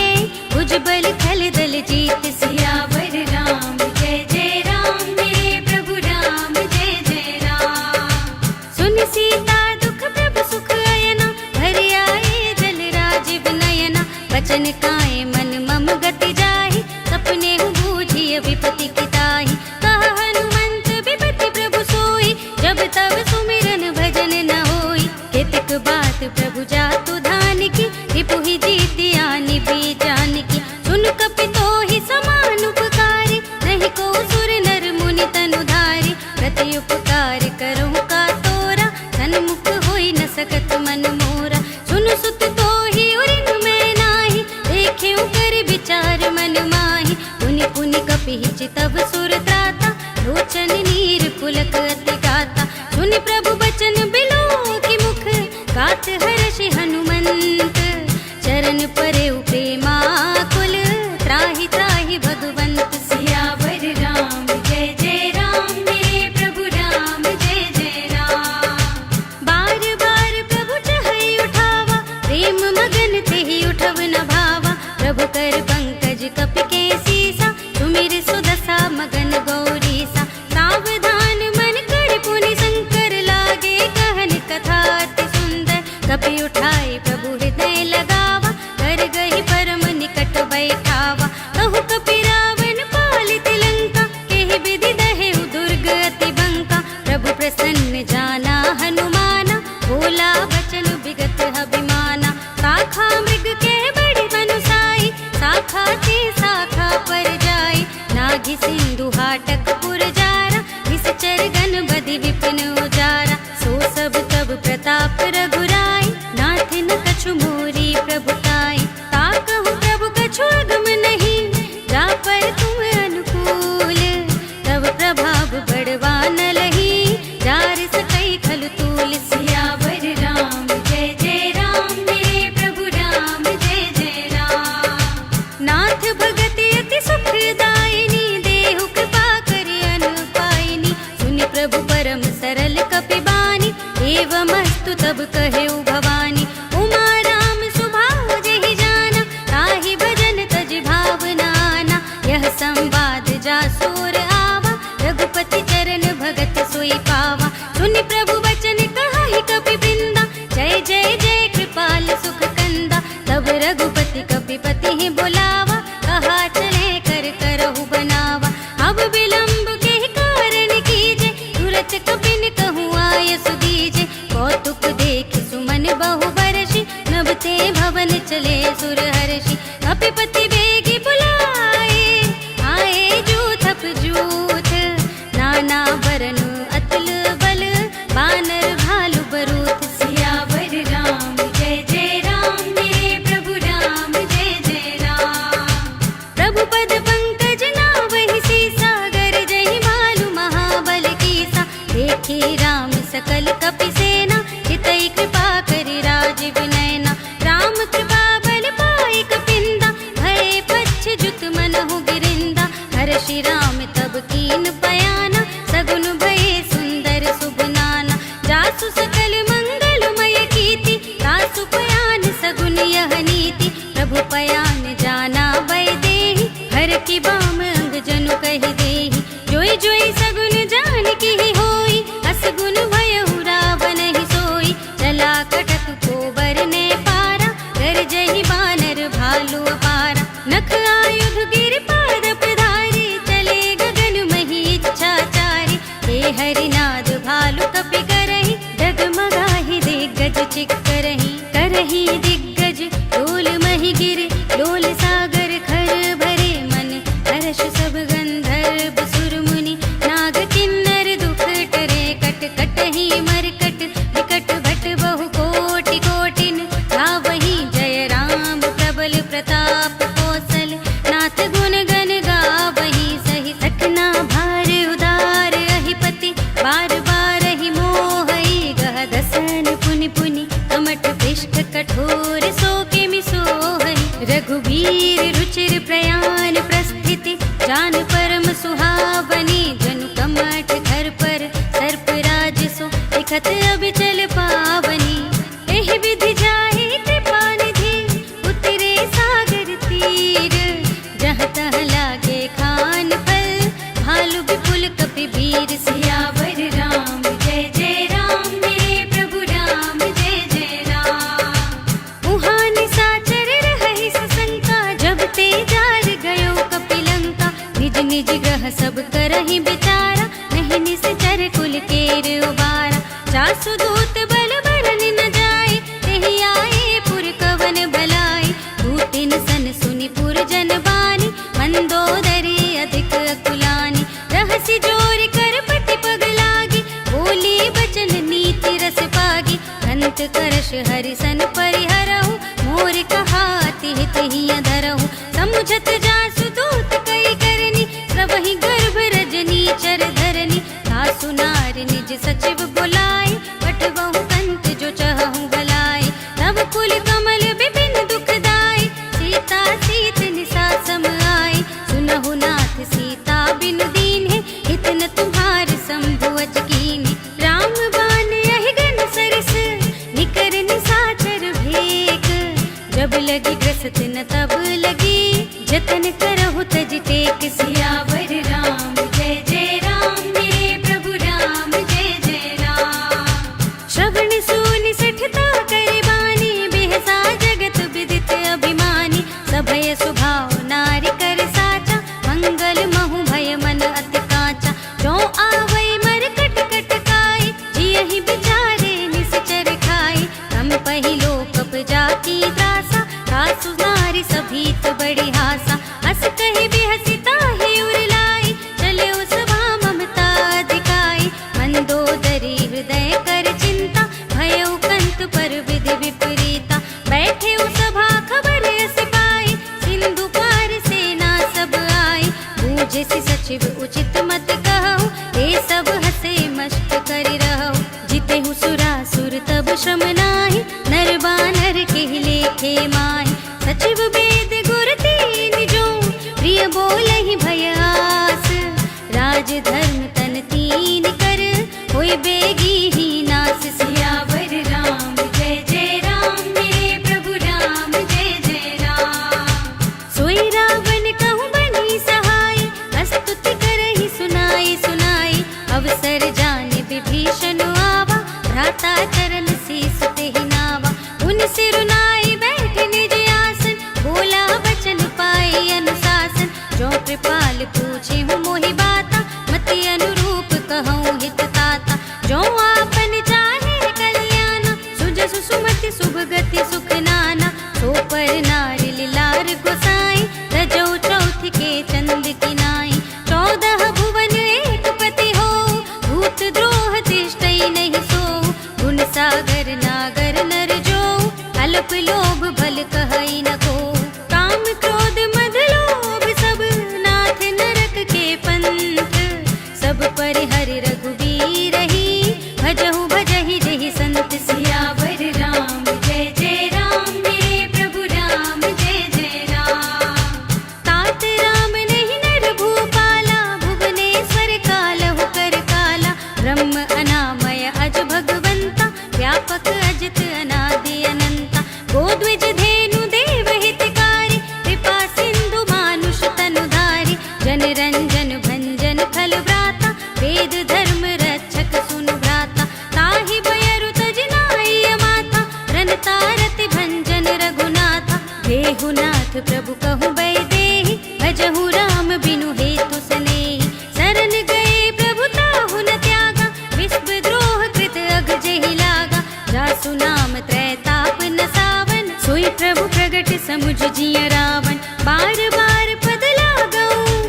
Speaker 1: भुजबल खल दल जीत। सियावर राम जय जय राम, मेरे प्रभु राम जय जय राम। सुन सीता दुख प्रभु सुख अयना, भरि आए जल राजीव नयना। बचन काए मन मम गति जाहि, सपने बूझिय विपति की ताहि। कहा हनुमंत विपति प्रभु सोई, जब तब सुमिरन भजन न होई। केतिक बात प्रभु जातु धान की, रिपुहि जीति आनि भी जान की। सुन कपि तोहि समान उपकारी, नहीं को सुर नर मुनि तनु धारी। प्रति उपकार करहु का तोरा, सन्मुख होई न सकत मन मोरा। सुन सुत तोहि उरिन मैं नाही, देखेउ कर विचार मन माहि। पुनि पुनि कपिहि चितव सुर त्राता, लोचन नीर पुलक अति गाता। सुनि प्रभु बचन बिलोकि मुख, गात हर्षि हनुमंत। चरण परेउ प्रेमाकुल, त्राहि त्राहि भगवंत। सियावर राम जय जय राम, मेरे प्रभु राम जय जय राम। बार बार प्रभु चहई उठावा, प्रेम मगन तेहि उठव न भावा। प्रभु कर पंकज कपि के सीसा, सुमिर सुदशा मगन गौरीसा। सावधान मन कर पुनि शंकर, लागे कहन कथा अति सुंदर। कपि उठाए प्रभु हृदय लगावा, कर गहि परम निकट बैठावा। कहु कपि रावण पालित लंका, केहि विधि दहेउ दुर्ग अति बंका। प्रभु प्रसन्न जाना हनुमाना, बोला बचन विगत अभिमाना। शाखा मृग के बड़ि मनुसाई, शाखा ते शाखा पर जाई। नागि सिंधु हाटक पुर जारा, निश्चर गण बधि विपिन उजारा। सो सब तब प्रताप रघुराई, नाथ न कछु मोरी प्रभुताई। ताकहु प्रभु कछु अगम नहीं, जा पर तुम अनुकूल। तब प्रभाव बड़वा न लही, जार सकई खल तूल। सियावर राम जय जय राम, मेरे प्रभु राम जय जय राम। नाथ भगति अति सुखदायिनी, देहु कृपा करि अन पाइनी। सुनि प्रभु परम सरल कपि तुम्हें बुलावा, कहा चले कर करहु बनावा। अब विलंब के कारण कीजे, तुरत कपिन कहूँ आयस दीजे। कौतुक देख सुमन बहु बरसी, नभते भवन चले सुर हर्षि। कपिपति बेगी बुलाए, आए जूथप जूथ, नाना बरन अतुल बल, बानर भालु बरूथ। सियावर राम जय जय राम, मेरे प्रभु राम जय जय राम। प्रभु पद पंकज नावहि सीसा, गर जय भालु महाबल कीसा। देखे राम सकल कपि सेना, हितै कृपा करि राज विनयना। राम कृपा बल पाई कपिंदा, भय पच्छ जुत मनहु गिरिंदा। हर्षि राम तब कीन पयाना, सगुन भये सुंदर शुभ नाना। जासु सकल मंगलमय कीर्ति, तासु पयान सगुन यह नीति। प्रभु पयान जाना बै देहि, हर की बाम अंग जनु कहि देहि। जोई जोई सगुन जान की होई, असगुन भयहु रावण ही सोई। चला कटक को बरने पारा, कर जहि बानर भालु अपारा। नख आयुध गिर पाद पधारी, चले गगन मही इच्छाचारी। हे हरिनाद भालु कपि करहि, डगमगाहि दिग्गज चिक्करहि। करहि दिग्गज लोल महि गिर, लोल सागर खर भरे मन। हर्ष सब गंधर्व सुर मुनि, नाग किन्नर दुख टरे। कट कटहि मरकट, विकट भट बहु कोटि कोटिन। गावहि जय राम प्रबल प्रताप कौशल, नाथ गुण गण गावहि सहि। सकना भार उदार अहिपति, बार बार ही मोहई। गह दसन पुनि पुनि, कमठ पृष्ठ कठोर सो किमि सोहई। रघुवीर रुचिर प्रयाण प्रस्थिति, जान परम सुहावनी। जनु कमठ घर पर सर्प राज सो, दिखत अबिचल पावनी। एहि विधि जाहि कृपा निधि, उतरे सागर तीर। जहाँ तहाँ लागे खान फल, भालु विपुल कपि वीर। सियावर राम जय जय राम, मेरे प्रभु राम जय जय राम। उहाँ निशाचर रहहि सशंका, जब ते जार गयो कपि लंका। निज निज ग्रह सब करहि बिचारा, नहीं निश्चर कुल केर उबारा। जासु दूत बल बरन न जाए, तेहि आए पुर कवन भलाई। दूतिन सन सुनि पुर जन बानी, मंदोदरी अधिक अकुलानी। रहसि जोर कर पति पग लागी, बोली बचन नीति रस पागी। अंत करश हरिसन परिहरहु, मोर कहाति हित ही अधरहु। समुझत जासु दूत कई करनी, सबहि गर्भ रजनी चर धरनी। सासु नार निज सचिव बुलाए, पठबहु कंत जो चहु भलाई। तब कुल कमल विपिन दुखदाई, सीता सीत निसा सम आई। सुनहु नाथ सीता बिनु दीन्हे, हित न तुम्हार शंभु अच कीन्हे। राम बान यहि गन सरिस, निकर निसाचर भेक। जब लगी ग्रसत न तब लगी, जतन करहु तज टेक। सियावर राम जय जय राम, मेरे प्रभु राम जय जय राम। श्रवण सुनि सठता करे बानी, बिहसा जगत विदित अभिमानी। सभय सुभाव नारी कर साचा, मंगल महु भय मन अति काचा। जो आवै मर कट कट काई, जियहि बिचारे निश्चर खाई। हम पहिलो कप जाकी त्रासा, सासु नारी सभीत बड़ी हासा। हस कहि बिहसी ताहि उर लाई, चले सभा ममता दिखाई। मंदोदरी हृदय कर चिंता, भयउ कंत पर विधि विपरीता। बैठे सभा खबर अस पाई, सिंधु पार सेना सब आई। बूझे सि सचिव उचित मत कहु, हे सब हसे मस्त करि रहु। जितेहु सुरासुर तब श्रम नाहि, नर बानर केहि लेखे माहि। सचिव वेद गुर तीन जो, प्रिय बोलहि भय आस। राज धर्म तन तीन कर, होय बेगी ही नास। सियावर राम जय जय राम, मेरे प्रभु राम जय जय राम। सोई रावण कहूँ बनी सहाय, स्तुति करहि सुनाई सुनाई। अवसर जाने विभीषण आवा, भ्राता चरण शीस तेहि नावा। उन सिर नाई बैठ निज आसन, बोला वचन कहूँ हित ताता। जो आपन चाहे कल्याण, सुजसु सुमति शुभ गति सुख नाना। सो पर नारी लार गोसाई, रजौ चौथ के चंद की नाई। 14 भुवन एक पति हो, भूत द्रोह तिष्ठई नहीं सो। गुण सागर नागर नर जो, अल्प लोभ भल कहई न को। काम क्रोध मद लोभ सब, नाथ नरक के पंथ। सब परिहरि रघुबीर ही, भजहु भजहि जहि संत। सियावर राम जय जय राम, मेरे प्रभु राम जय जय राम। तात राम नहीं नर भूपाला, भुवनेश्वर कालहु कर काला। ब्रह्म अनामय अज भगवंता, व्यापक अजित अनादि अनंता। गोद्विज धेनु देव हितकारी, कृपा सिंधु मानुष तनुधारी। जन रंजन भंजन फल व्राता, वेद धर्म रक्षक सुन भ्राता। ताहि बयरु तजनाई माथा, रनतारति भंजन रघुनाथा। देहुनाथ प्रभु कहु बै देहि, भजहु राम बिनु हेतु सनेहि। शरण गए प्रभु ताहु न त्यागा, विश्व द्रोह कृत अग जेहि लागा। जासु नाम त्रैताप न सावन, सोई प्रभु प्रगट समुझ जिय रावण। बार बार पद लागऊं,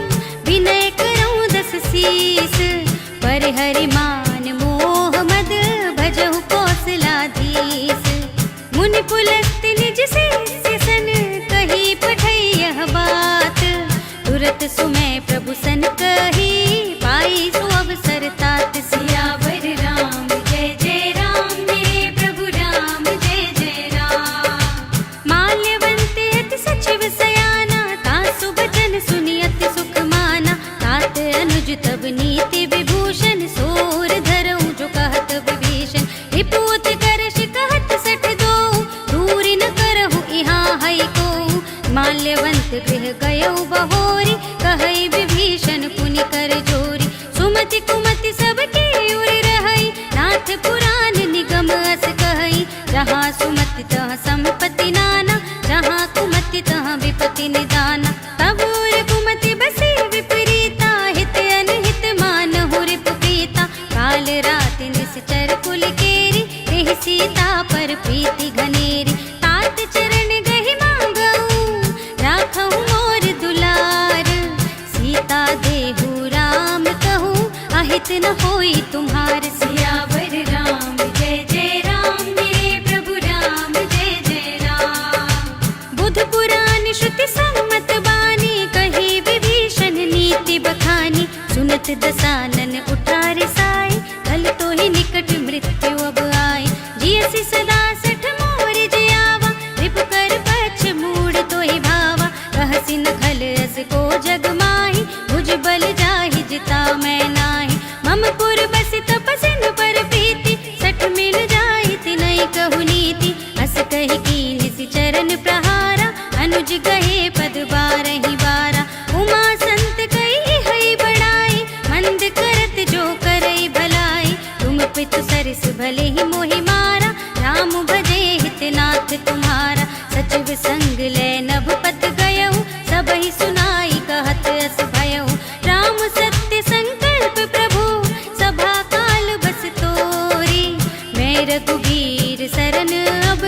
Speaker 1: विनय करऊं 10 शीस। परिहरि मान मोह मद, भजहु कौशलाधीश। मुनि पुलस्त्य निज शिष्य सन, कही पठई यह बात। तुरत सुमय प्रभु सन कही, पाई सो अवसर तात। सियावर राम जय जय राम, मेरे प्रभु राम जय जय राम। माल्यवंत अति सचिव सयाना, तासु बचन सुनि अति सुख माना। तात अनुज तब नीति विभूषण, सोर धरऊं जो कहत विभीषण। रिपुत करश कहत 62, दूरि न करहु इहाँ हई को। माल्यवंत गृह गयौ बहोरी, कहई विभीषण पुनि कर जोरी। सुमति कुमति सबके उर रहई, नाथ पुराण निगम अस कहई। जहाँ सुमति तहाँ संपत्ति नाना, जहाँ कुमति तहाँ विपत्ति निदाना। तब उर कुमति बसी विपरीता, हित अनहित मानहु रिपु प्रीता। काल राति निश्चर कुल केरी, तेहि सीता पर प्रीति घनेरी। तात चरण गहि मांगऊं, राखहु मोर दुलार। सीता देहु राम कहूँ, अहित न होई तुम्हार। सियावर राम जय जय राम, मेरे प्रभु राम जय जय राम। बुध पुराण श्रुति सम्मत बानी, कही विभीषण नीति बखानी। सुनत दसानन उठारे साई, कल तो ही निकट मृत्यु अब आई। जियसि सदा 60 मोर जियावा, रिपु कर पक्ष मूढ़ तो ही भावा। कहसि न खल अस को जग माही, भुज बल जाहि जिता मैं नाही। मम पुर बसि तपसिन पर प्रीति, 60 मिल जाहि तिनहि कहु नीति। अस कहि कीन्हि चरण प्रहारा, अनुज गहे पद बारहि बारा। उमा संत कही हई बड़ाई, मंद करत जो करई भलाई। तुम पितु सरिस भले ही मोहि मारा, राम भजे हितनाथ तुम्हारा। सचिव संग ले नभ पत गयऊ, सबहि सुनाई कहत अस भयऊ। राम सत्य संकल्प प्रभु, सभा काल बस तोरी। मैं रघुबीर सरन अब,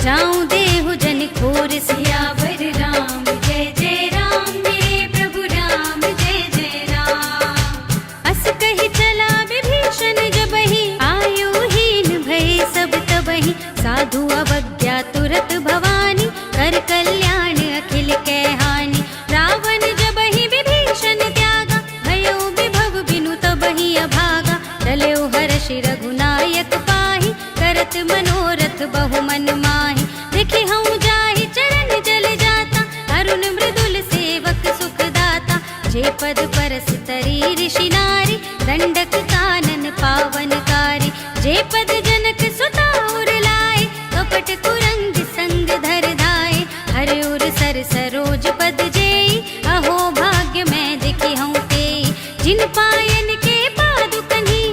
Speaker 1: जाऊं देहु जन खोर। सियावर राम जय जय राम, मेरे प्रभु राम जय जय राम। अस कही चला विभीषण जबहि, आयुहीन भय सब तबहि। साधु अवज्ञा तुरत भवानी, कर कल्याण अखिल कै हानि। रावण जबहि विभीषण त्यागा, भयो विभव बिनु तबहि अभागा। चलेउ हर्षि रघुनायक पाहि, करत मनोरथ बहु मन माहि। देखि हऊँ जाहि चरण जल जाता, अरुण मृदुल सेवक सुख दाता। जे पद परस तरी ऋषि नारी, दंडक कानन पावनकारी। जे पद जनक सुता उर लाए, कपट कुरंग संग धर धाए। हर उर सर सरोज पद जेई, अहो भाग्य मैं देखी हूँ तेई। जिन पायन के पादुकन्हि,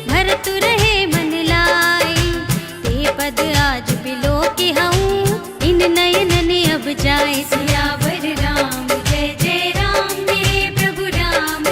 Speaker 1: भरत रहे मन लाई। ते पद आज बिलो की हूँ, इन नयन ने अब जाए। सियावर राम जय जय राम, मेरे प्रभु राम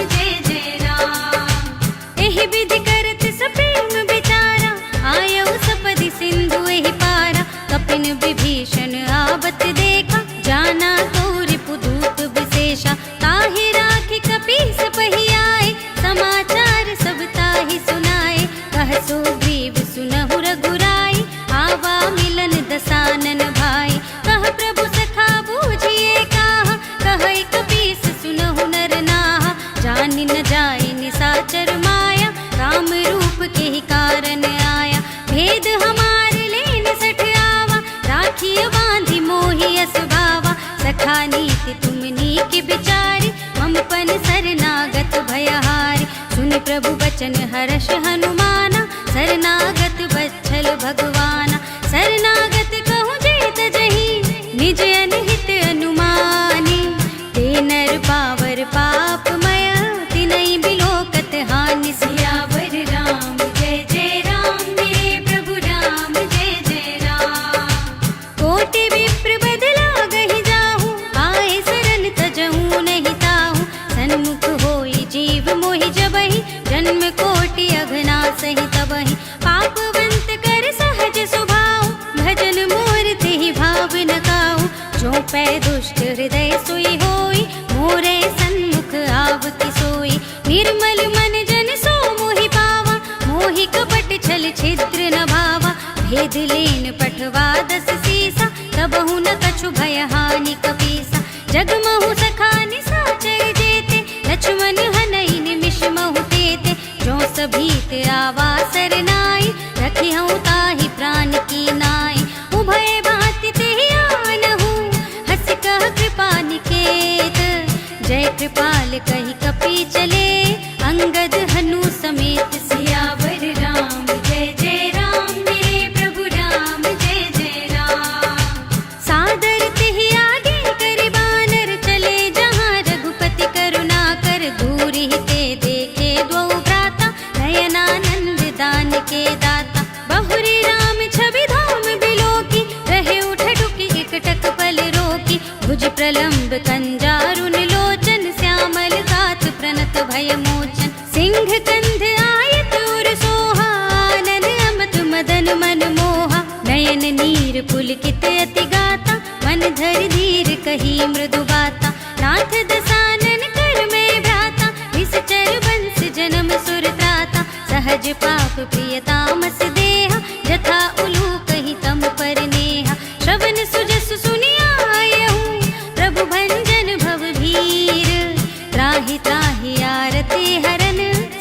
Speaker 1: एहि विधि करत सप्रेम विचारा, आयौ सपदि सिंधु एहि पारा। कपिन विभीषण आवत देखा, जाना तो रिपुदूत विशेषा। ताहि राखि कपीस पहियाए, समाचार सब ताहि सुनाए। कह सुग्रीव सुनहु रघुराई, आवा मिलन दसानन भाई। कह प्रभु सखा बूझिए काहा, कहै कपीस सुनहु नर नाहा। जानि न जाय निसाचर माया, राम रूप के ही कारण आया। भेद हमार लेन सठ आवा, राखिय बांधि मोहि अस भावा। सखा नीति तुम नीक बिचारी, ममपन शरणागत भयहारी। सुनि प्रभु बचन हर्ष हनुमाना, शरणागत बच्छल भगवाना। शरणागत कहूँ जेत जहीं, निज अनहित अनुमानी। ते नर पावर पापमय, तिनहि बिलोकत हानि। सियावर राम जय जय राम, मेरे प्रभु राम जय जय राम। कोटि विप्र बदला गहि जाहु, आए शरण तजहु नहीं ताहु। सन्मुख होई जीव मोहि जबहि, जन्म कोटि अघना सहि तबहि। पापवंत कर सहज स्वभाव, भजन मोर तेहि भाव न काहू। जो पै दुष्ट हृदय सोई होई, मोरे सन्मुख आवति सोई। निर्मल मन जन सो मोहि पावा, मोहि कपट छल छिद्र न भावा। भेद लेन पठवा दस सीसा, तबहु न कछु भय हानि कपीसा। जगमहु सखा निसाचर जेते, लक्ष्मण हनई निमिष महु तेते। जो सभीत आवा सरनाई, रखिहउँ ताहि प्राण की नाई। उभय बात तेहि आनहु, हँसि कह कृपा निकेत। जय कृपाल कहि कपि चले, अंगद हनु समेत। सियावर राम जय जय राम, मेरे प्रभु राम जय जय राम। सादर तेहि आगे कर बानर, चले जहाँ रघुपति करुणा कर। दूर ही ते देखे द्वौ भ्राता, नयनानंद दान के दाता। बहुरी राम छवि धाम बिलोकी, रहे उठ डुकी एकटक पल रोकी। भुज प्रलंब कंजारुन लोचन, श्यामल गात प्रणत भय मोचन। सिंह कंध आयत उर सोहा, नन अमत मदन मन मोहा। नयन नीर पुलकित अति गाता, मन धर धीर कही मृदु बाता। नाथ दसानन कर में भ्राता, निश्चर बंस जन्म सुर त्राता। सहज पाप प्रिय तामस देहा, जथा उलूक ही तम पर नेहा। श्रवण सुजसु सुनियायहु, प्रभु भंजन भव भीर। त्राहि त्राहि आरती हरन,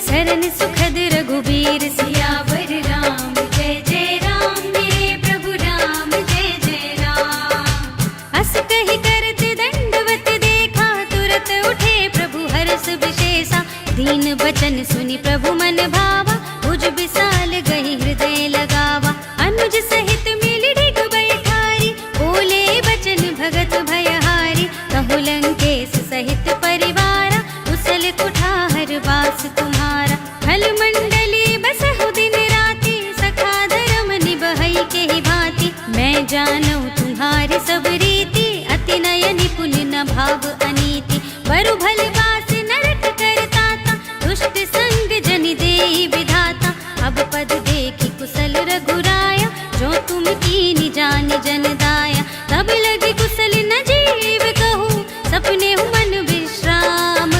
Speaker 1: शरण सुखद रघुबीर। सियावर राम जय जय राम, मेरे प्रभु राम जय जय राम। अस कहि करत दंडवत देखा, तुरत उठे प्रभु हर्ष विशेषा। दीन बचन सुनि प्रभु मन भावा, भुज विशाल गहि हृदय लगावा। अनुज सहित मिलि डिग बैठारी, बोले बचन भगत भयहारी। कहु लंकेश सहित परिवारा, कुशल कुठार वास तुम्हारा। खल मंडली बसहु दिन राति, सखा धर्म निबहै के ही भांति। मैं जानौ तुम्हारी सब रीति, अति नय निपुण न भाव अनीति। बरु भल बास नरक करताता, दुष्ट संग जनि देहि विधाता। अब पद देखि कुशल रघुराया, जो तुम कीनि जानि जन दाया। तब लगी कुशल न जीव कहूँ, सपने मन विश्राम।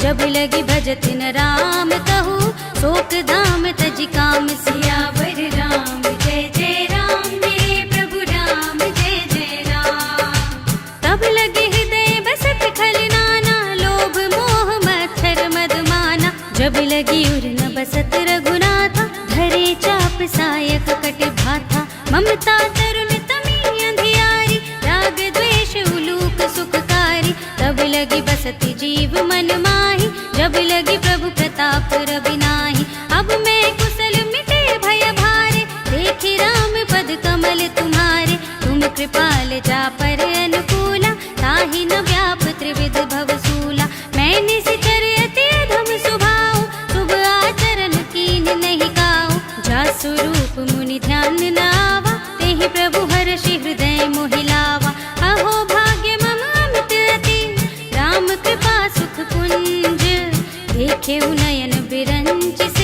Speaker 1: जब लगी भजत न राम कहूँ, शोक धाम तजि काम। सियावर राम जय जय राम, मेरे प्रभु राम जय जय राम। तब लगे हृदय बसत खल नाना, लोभ मोह मच्छर मद माना। जब लगी उर न बसत रघुनाथा, धरे चाप सायक कट भाथा। ममता तरुण तमी अंधियारी, राग द्वेष उलूक सुखकारी। तब लगी बसती जीव मन माही, जब लगी प्रभु प्रताप रवि नाही। अब मैं कुशल मिटे भय भारे, देखि राम पद कमल तुम्हारे। तुम कृपाल जा पर अनुकूला, ताहि न व्याप त्रिविध भवसूला। मैं निश्चर अति अधम स्वभाव, शुभ आचरण कीन नहीं काऊ। जा स्वरूप मुनि ध्यान न आवा, तेहि प्रभु हर्षि हृदय मोहि लावा। अहो भाग्य मम अमित अति, राम कृपा सुख पुंज। देखे नयन बिरंच से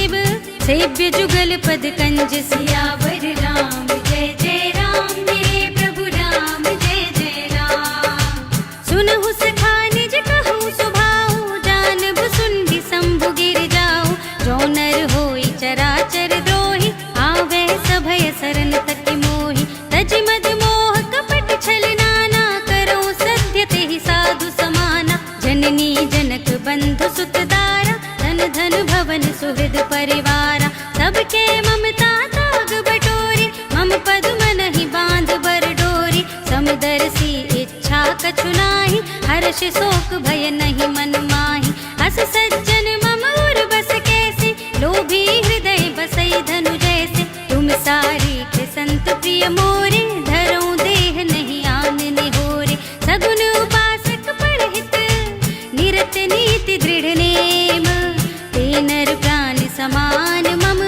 Speaker 1: सेव्य जुगल पद कंज सियावर राम जय जय राम मेरे प्रभु राम जय जय राम। सुनहु सखा निज कहूँ सुभाऊ जानब सुंदि शंभु गिर जाऊ। जो नर होई चराचर द्रोही आवे सभय सरन तक मोहि। तज मद मोह कपट छल नाना करो सत्य तेहि साधु समाना। जननी जनक बंधु सुत दारा धन धन भवन सुहृद परिवारा। सबके ममता ताग बटोरी मम पद्म नहीं बांध बर डोरी। समदर्शी इच्छा कछु नाही हर्ष शोक भय नहीं मन माही। अस सज्जन मम उर बस कैसे लोभी हृदय बसई धनु जैसे। तुम सारी के संत प्रिय मोरे धरो देह नहीं आन निहोरे। सगुन उपासक परहित निरत नीति दृढ़ नेम। ते नर प्राण समान मम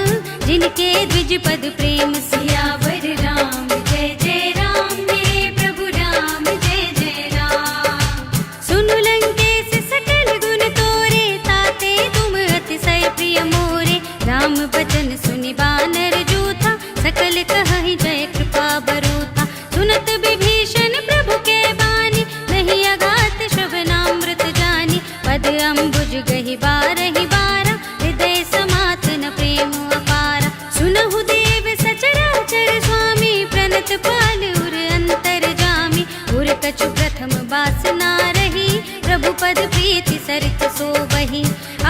Speaker 1: जिनके द्विज पद प्रेम। सियावर राम जय जय राम मेरे प्रभु राम जय जय राम। सुनु लंकेश सकल गुण तोरे ताते तुम अतिशय प्रिय मोरे। राम बचन सुनि बानर जूथा सकल कहहि जय कृपा बरूथा। सुनत विभीषण प्रभु के बानी नहीं अगात श्रवणामृत जानी। पद अम्बुज गहि बारहि बारा हृदय समातन प्रेम अपारा। सुनहु देव सचराचर स्वामी प्रणत पाल उर अंतर जामी। उर कछु प्रथम बासना रही प्रभु पद प्रीति सरित सोबहि।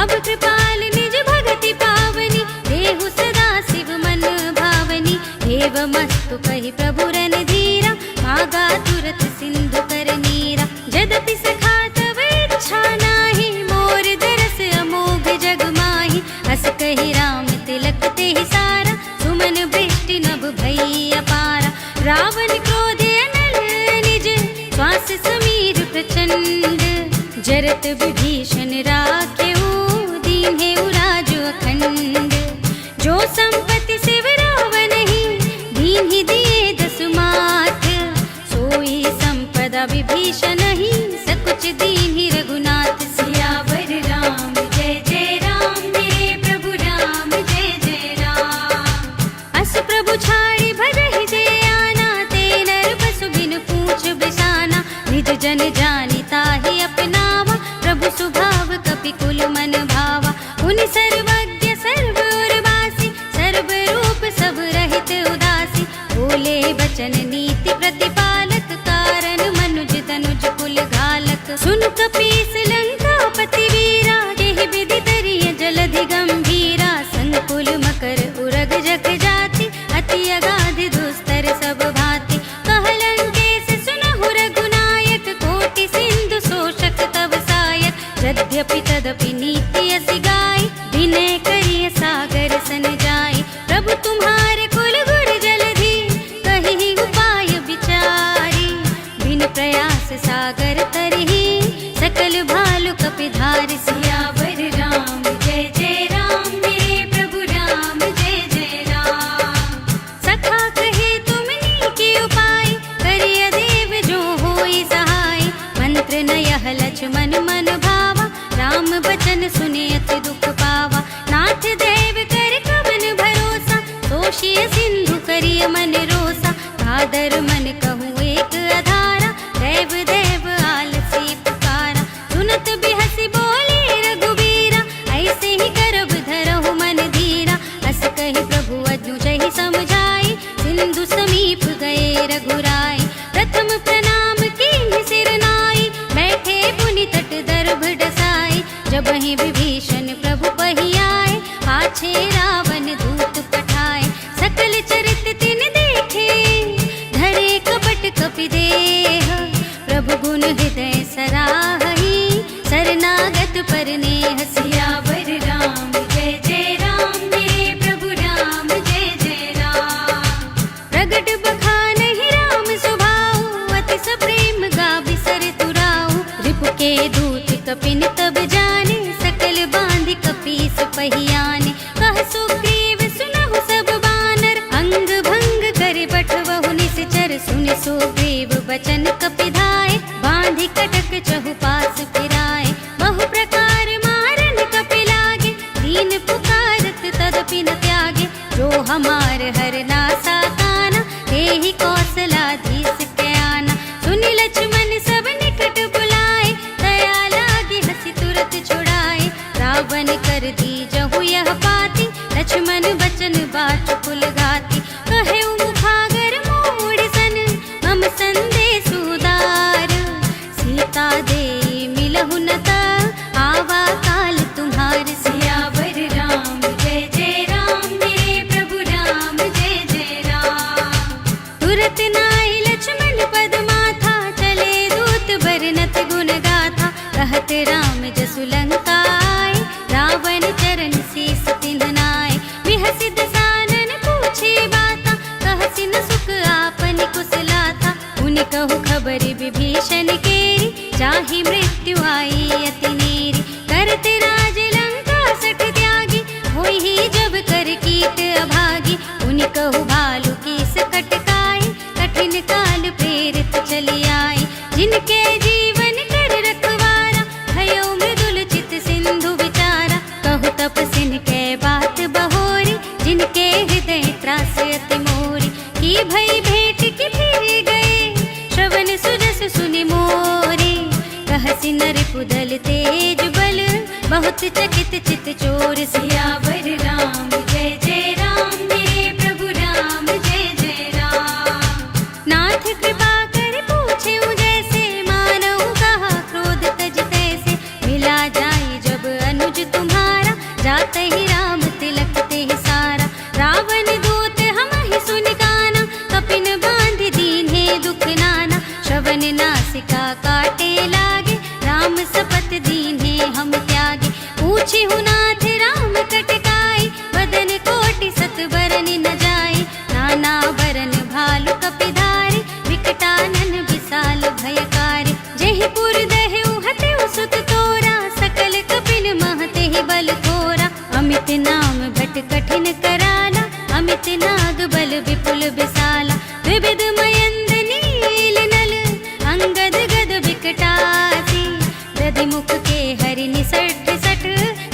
Speaker 1: अब कृपाल निज भगति पावनी देहु सदा शिव मन भावनी। एवमस्तु कहि प्रभु रणधीरा मागा तुरत सिंधु कर नीरा। यद्यपि सखा तव इच्छा नाही मोर दरस अमोघ जग माही। हस कहि राम तिलक तेहि सारा सुमन वृष्टि नभ भई अपारा। रावण क्रोधे अनल निज श्वास समीर प्रचंड। जरत विभीषण राखेऊ दीन्हेउ राज अखंड। जो संपत्ति शिव रावण ही दीन्हि दिए दस मात। सोई संपदा विभीषण ही सकुच दीन्हि रघुनाथ। सियावर राम जय जय राम मेरे प्रभु राम जय जय राम। अस प्रभु छाड़ी भजहि जे आना ते नर पशु बिन पूछ बिसाना। निज जन जानि ताहि अपनावा प्रभु स्वभाव कपि कुल मन भावा। उनि सर्वज्ञ सर्व उर्वासी सर्व रूप सब रहित उदासी। बोले बचन नीति प्रतिपालक कारण मनुज तनुज कुल घालक। सुन कपीस लंकापति वीरा केहि विधि तरिय जलधि गंभीरा। संकुल मकर उरग जग जाति अति अगाध दुस्तर सब भांति। कह लंकेश सुनहु रघुनायक कोटि सिंधु शोषक तव सायक। यद्यपि तदपि नीति असि गाय विनय करिय सागर सन जाय। प्रभु तुम्हारे कुल गुर जलधि कहि उपाय विचारी। बिन प्रयास सागर तरहि सकल भालु कपि धारि। सियावर राम जय जय राम मेरे प्रभु राम जय जय राम। सखा कहे तुमनी के उपाय करिय देव जो होई सहाय। मंत्र नयह लक्ष्मण मन भावा राम बचन सुने अति दुख पावा। नाथ देव कर कवन भरोसा तोषिय सिंधु करिय मन रोसा। भादर मन कहूँ एक अधारा देव देव आलसी पुकारा। सुनत बिहसी बोले रघुबीरा ऐसे ही करब धरहु मन धीरा। अस कहि प्रभु अजु जहि समझाई सिंधु समीप गए रघुराई। प्रथम प्रणाम कीन्हि सिर नाई बैठे पुनि तट दर्भ डसाई। जबहि विभीषण प्रभु पहि आए पाछे रावण दूत पठाए। सकल चरित तिन देखे धरे कपट कपि देह। प्रभु गुण हृदय सराहहि शरणागत पर नेह। सियावर राम जय जय राम मेरे प्रभु राम जय जय राम। प्रगट बखानहि राम स्वभाव अति सप्रेम गावि सर तुराऊ। रिपु के दूत कपिन तब जाने सकल बांधि कपीस पहियाने। कह सुग्रीव सुनहु सब बानर अंग भंग कर बठवहु निश्चर। सुनि सुग्रीव बचन कपि धाय बांधि कटक चहुपास फिराए। बहु प्रकार मारन कपि लागे दीन पुकारत तदपि न हमार हर नासा काना, तेहि कौशलाधीश के आना। सुनि लक्ष्मण सब निकट बुलाए, दया लागी हंसी तुरत छुड़ाए। रावण कर दी जहु यह पाती, लक्ष्मण बचन बाट कुल घाती। कहे मुखागर मोड़ सन, मम संदेश उदार। सीता दे मिलहु न ता, आवा काल तुम्हार। सियावर राम जय जय राम, मेरे प्रभु राम जय जय राम। तुरत नाई लक्ष्मण पद माथा, चले दूत बरनत गुण गाथा। कहत राम जसु लंका आए, रावण चरण शीस तिन्ह नाय। बिहसि दसानन पूछे बाता, कहसि न सुख आपनि कुशलाथा। उनि कहु खबर विभीषण केरी, जाहि मृत्यु आई अति नेरी। करते राज लंका सठ त्यागी, होई जब कर कीट अभागी। उनि कहु भालु की सकट काई, कठिन काल प्रेरित चली आई। जिनके जीवन कर रखवारा, भयो मृदुल चित सिंधु विचारा। कहु तपसिन के बात बहोरी, जिनके हृदय त्रास अति मोरी। की भई भेंट की फिर गए, श्रवण सुजस सुनि मोरे। कहसि नर पुदल तेज बल, बहुत चकित चित चोर। सियावर राम जय जय राम, मेरे प्रभु राम जय जय राम। नाथ कृपा कर पूछे जैसे, मानव कहा क्रोध तज तैसे। मिला जाई जब अनुज तुम्हारा, जाते ही राम तिलक ते सारा। रावण दूत हम ही सुन काना, कपिन बांध दीन्हे दुख नाना। श्रवण नासिका काटे लागे, राम सपत दीन्हे हम त्यागे। पूछी नाथ राम कटकाई, बदन कोटि सत बरन न जाए। नाना बरन भालु कपिधारी, विकटानन विशाल भयकारी। जेहि पुर दहु हतेउ सुत तोरा, सकल कपिन महते ही बल थोरा। अमित नाम भट कठिन कराला, अमित नाग बल विपुल विशाला। विविध मयंद नील नल, अंगद गद विकटासी। दधि मुख के हरि निसठ सठ,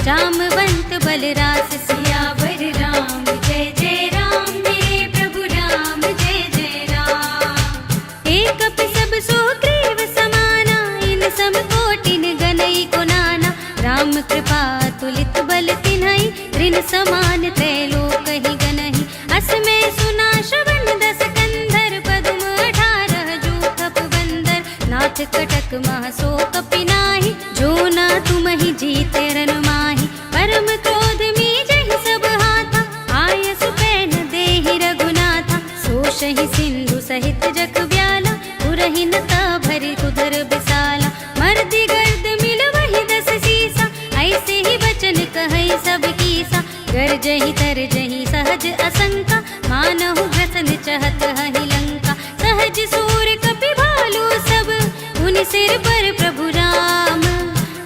Speaker 1: जामवंत बलरास। सियावर राम जय जय राम, मेरे प्रभु राम जय जय राम। एक कपि सब सुग्रीव समाना, इन सम कोटिन गनई को नाना। राम कृपा तुलित बल तिन्हई, त्रिन समान त्रैलोक ही गनहि। अस में सुना श्रवण दस कंधर, पद्म 18 जूथप बंदर। नाथ कटक मह सो कपि नाही, जो ना तुम ही जीते रन माही। परम क्रोध मीजहि सब हाथा, आयसु पैन देहि रघुनाथा। सोषहि सिंधु सहित जग व्याला, पुरहि न ता भरि कुधर बिसाला। मर्दि गर्द मिल वही दस सीसा, ऐसे ही वचन कहै सब कीसा। गर्जहि तरजहि सहज असंका, मानहु ग्रसन चहत हहि लंका। सहज सूर कपि भालु सब, उनि सिर पर प्रभु राम।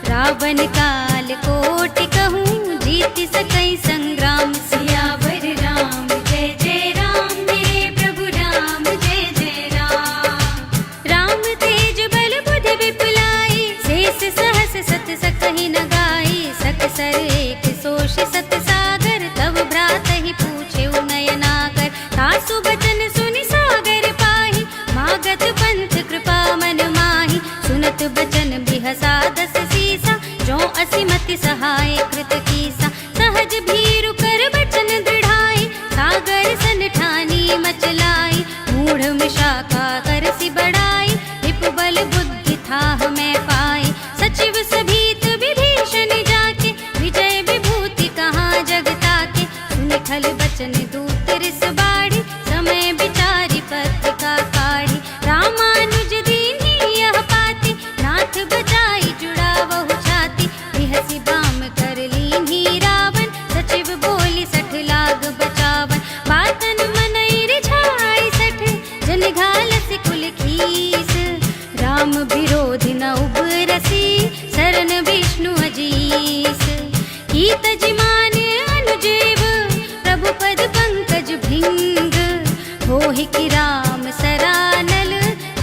Speaker 1: रावण काल कोटि कहूँ, जीति सकई संग्राम। सियावर राम जय जय राम, मेरे प्रभु राम जय जय राम। राम तेज बल बुद्धि विपुलाई, शेष सहस सत सकहि न गाई। सकसर एक सोष सत सागर, तब भ्रात ही पूछे नयनाकर। तासु बचन सुनि सागर पाहि, मागत पंथ कृपा मन माहि। सुनत बचन बिहसा दस सीसा, जो असिमति सहाय कृत कीसा। सहज भीरु कर बचन दृढ़ाई, सागर सन ठानी मचलाई। मूढ़ मिशाखा करसि बढ़ाई, रिपु बल बुद्धि थाह मैं पाई। सचिव सभीत विभीषण जाके, विजय विभूति कहाँ जग ताके। सुनि खल बचन दूत रिस बाढ़ी, समय विचारी पत्रिका काढ़ी। रामानुज दीन्ही यह पाती, नाथ बचाई जुड़ावहु छाती। बिहसि बाम कर लीन्ही रावण, सचिव बोली सठ लाग बचावन। बातन मनई रिझाई सठ, जन घालसि कुल खीस। राम विरोधि न उबरसी, शरण विष्णु अजीस। की तजिमान अनुजेव, प्रभु पद पंकज भृंग। होहि की राम सरानल,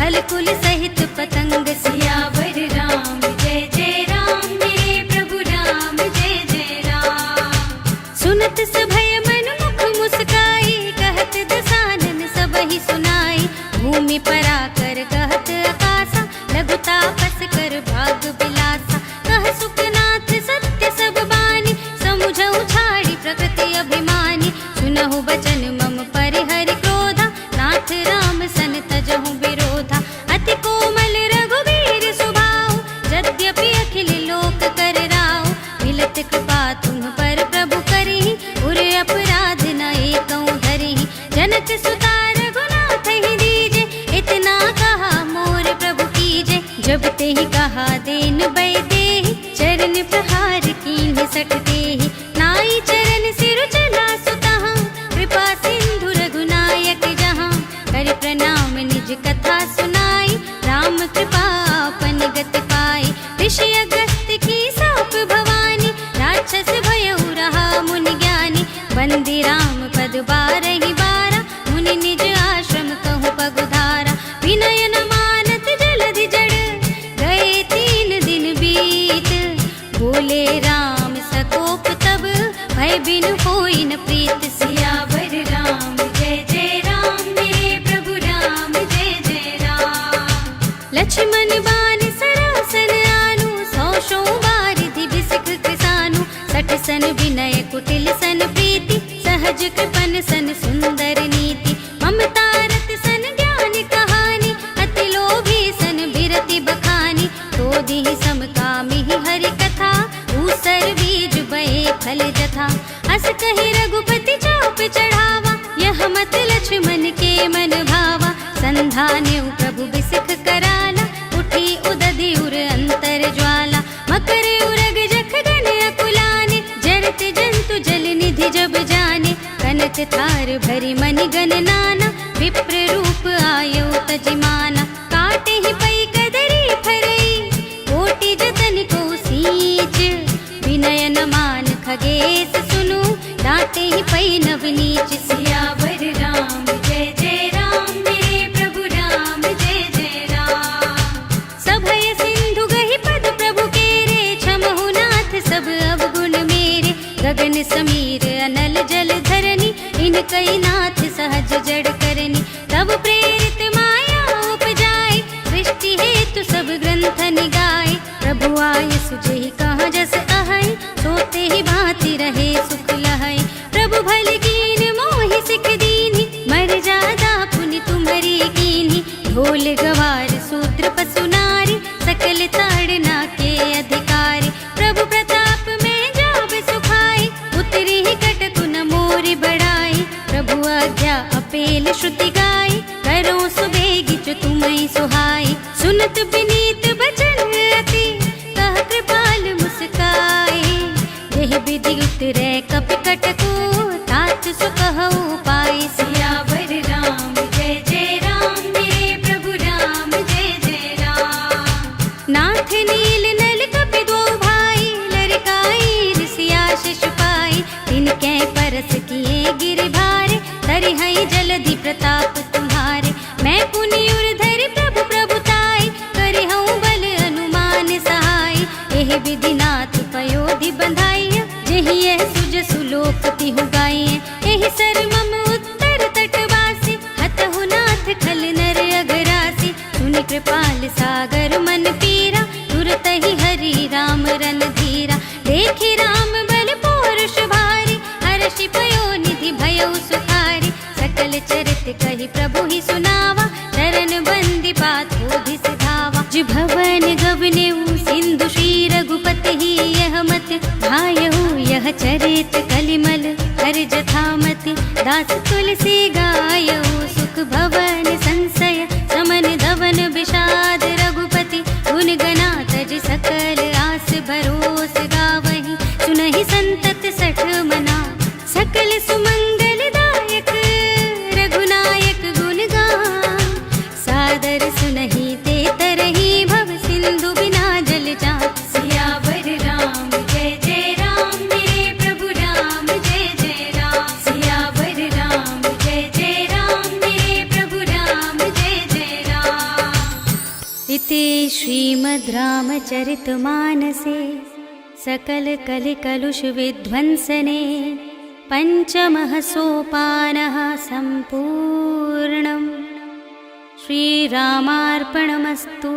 Speaker 1: हल कुल सहित पतंग। सियावर राम जय जय राम, मेरे प्रभु राम जय जय राम। सुनत सभय मन मुख मुस्काई, कहत दसानन सबहि सुनाई। भूमि पर आकर कहत आकाशा, लघु तापस कर भाग बिलासा। कह सुखनाथ सत्य सब बानी, समुझऊ छाड़ी प्रकृति अभिमानी। सुनहु बचन मम परिहरि क्रोधा, नाथ राम सन तजहु विरोधा। अति कोमल रघुवीर सुभाऊ, यद्यपि अखिल लोक कर राऊ। मिलत कृपा तुम पर प्रभु करिहि, उर अपराध न एकौ धरिहि। जनक सुता रघुनाथ ही दीजे, इतना कहा मोर प्रभु कीजे। जब ते ही कहा देन बै देहि, चरण प्रहार कीन्ह सठ देहि। नाई चरण सिर चला सुतहाँ, कृपा सिंधु रघुनायक जहाँ। कर प्रणाम निज कथा सुनाई, राम कृपा आपन गति पाई। ऋषि अगस्त्य की साप भवानी, राक्षस भयउ रहा मुनि ज्ञानी। बंदी राम पद बारहि बारा, मुनि निज आश्रम कहु पगुधारा। विनय न मानत जलधि जड़, गए 3 दिन बीत। बोले राम सकोप तब, भय बिनु होई न प्रीत। सियावर राम जय जय राम, मेरे प्रभु राम जय जय राम। लक्ष्मण बान सरासन आनु, 100 बारिधि बिसिख कृसानु। 60 सन विनय कुटिल सन प्रीति, सहज कृपन सन सुंदर नीति। ममता रत सन ज्ञान कहानी, अति लोभी सन बिरति बखानी। क्रोधि सम कामी हरि कथा, ऊसर बीज बए फल जथा। अस कहि रघुपति चाप चढ़ावा, यह मत लक्ष्मण के मन भावा। संधान्यु प्रभु बिसिख कराला, उठी उदधि उर अंतर ज्वाला। मकर उरग जख गन अकुलाने, जरत जंतु जल निधि जब जाने। कनक थार भरी मनि गन नाना, विप्र रूप आयो तजिमाना। काटे ही पई कदरी फरई, कोटि जतन को सींच। विनय न मान खगेश सुनु, डांटे ही पई नवनीच। सियावर राम जय जय राम, मेरे प्रभु राम जय जय राम। सभय सिंधु गहि पद प्रभु केरे, क्षमहु नाथ सब अवगुण मेरे। गगन समीर अनल जल धरनी, इनकई नाथ सहज जड़ करनी। तब प्रेरित माया उपजाए, सृष्टि हेतु सब ग्रंथ निगाए। प्रभु आय सुजहि कहाँ जस अहै, सोते ही भांति रहे सुख लहै। प्रभु भल कीन मोहि सिख दीन्हि, मर जादा पुनि तुम्हरी कीन्हि। ढोल गवार शूद्र पशु नारी, सकल ताड़ना के अधिकारी। प्रभु प्रताप में जाब सुखाई, उतरी ही कटकु न मोरि बढ़ाई। प्रभु आज्ञा अपेल श्रुति गाई, करो सुबेगी जो तुम्हें सुहाई। सुनत विनीत बचन अति, कह कृपाल मुस्काए। यह विधि उतरै कपि कटको, तात सुकहु पाई। सियावर राम जय जय राम, मेरे प्रभु राम जय जय राम। नाथ नील नल कपि दो भाई, लरकाई ऋषिया शिशुपाई। तिनकै परस किए गिर भारे, तरिहै जलधि प्रताप तुम्हारे। मैं पुनि उर प्रभु प्रभुताई, करिहऊँ बल अनुमान सहाय। एह विधि नाथ पयोधि बंधाइय, जेहि यह सुज सुलोक तिहु गाइय। एहि सर मम उत्तर तटवासी, हतहु नाथ खल नर अगरासी। सुनि कृपाल सागर मन पीरा, तुरत ही हरि राम रन धीरा। देखि राम बल पौरुष भारी, हर्षि पयो निधि भयउ सुखारी। सकल चरित कहि प्रभु ही सुनावा, चरण बंदी बात होधि सिधावा। भवन गवनेऊ सिंधु श्री रघुपति ही, यह मत भायहु यह चरित कलिमल हर जथामति। दास तुलसी गायहु, सुख भवन संशय समन धवन विषाद। रघुपति गुण गना तज सकल आस भरोस गावहि। सुनहि संतत सठ मना, सकल सुमंगल दायक। रघुनायक गुण गान, सादर सुनहि ते तरहि। भव सिंधु बिना जल जात, सियावर राम जय जय राम, मेरे प्रभु राम जय जय राम। सियावर राम जय जय राम, मेरे प्रभु राम जय जय राम। इति श्रीमद् रामचरितमानसे सकल कलि कलुष विध्वंसने, पञ्चमः सोपानः सम्पूर्णम्। श्रीरामार्पणमस्तु।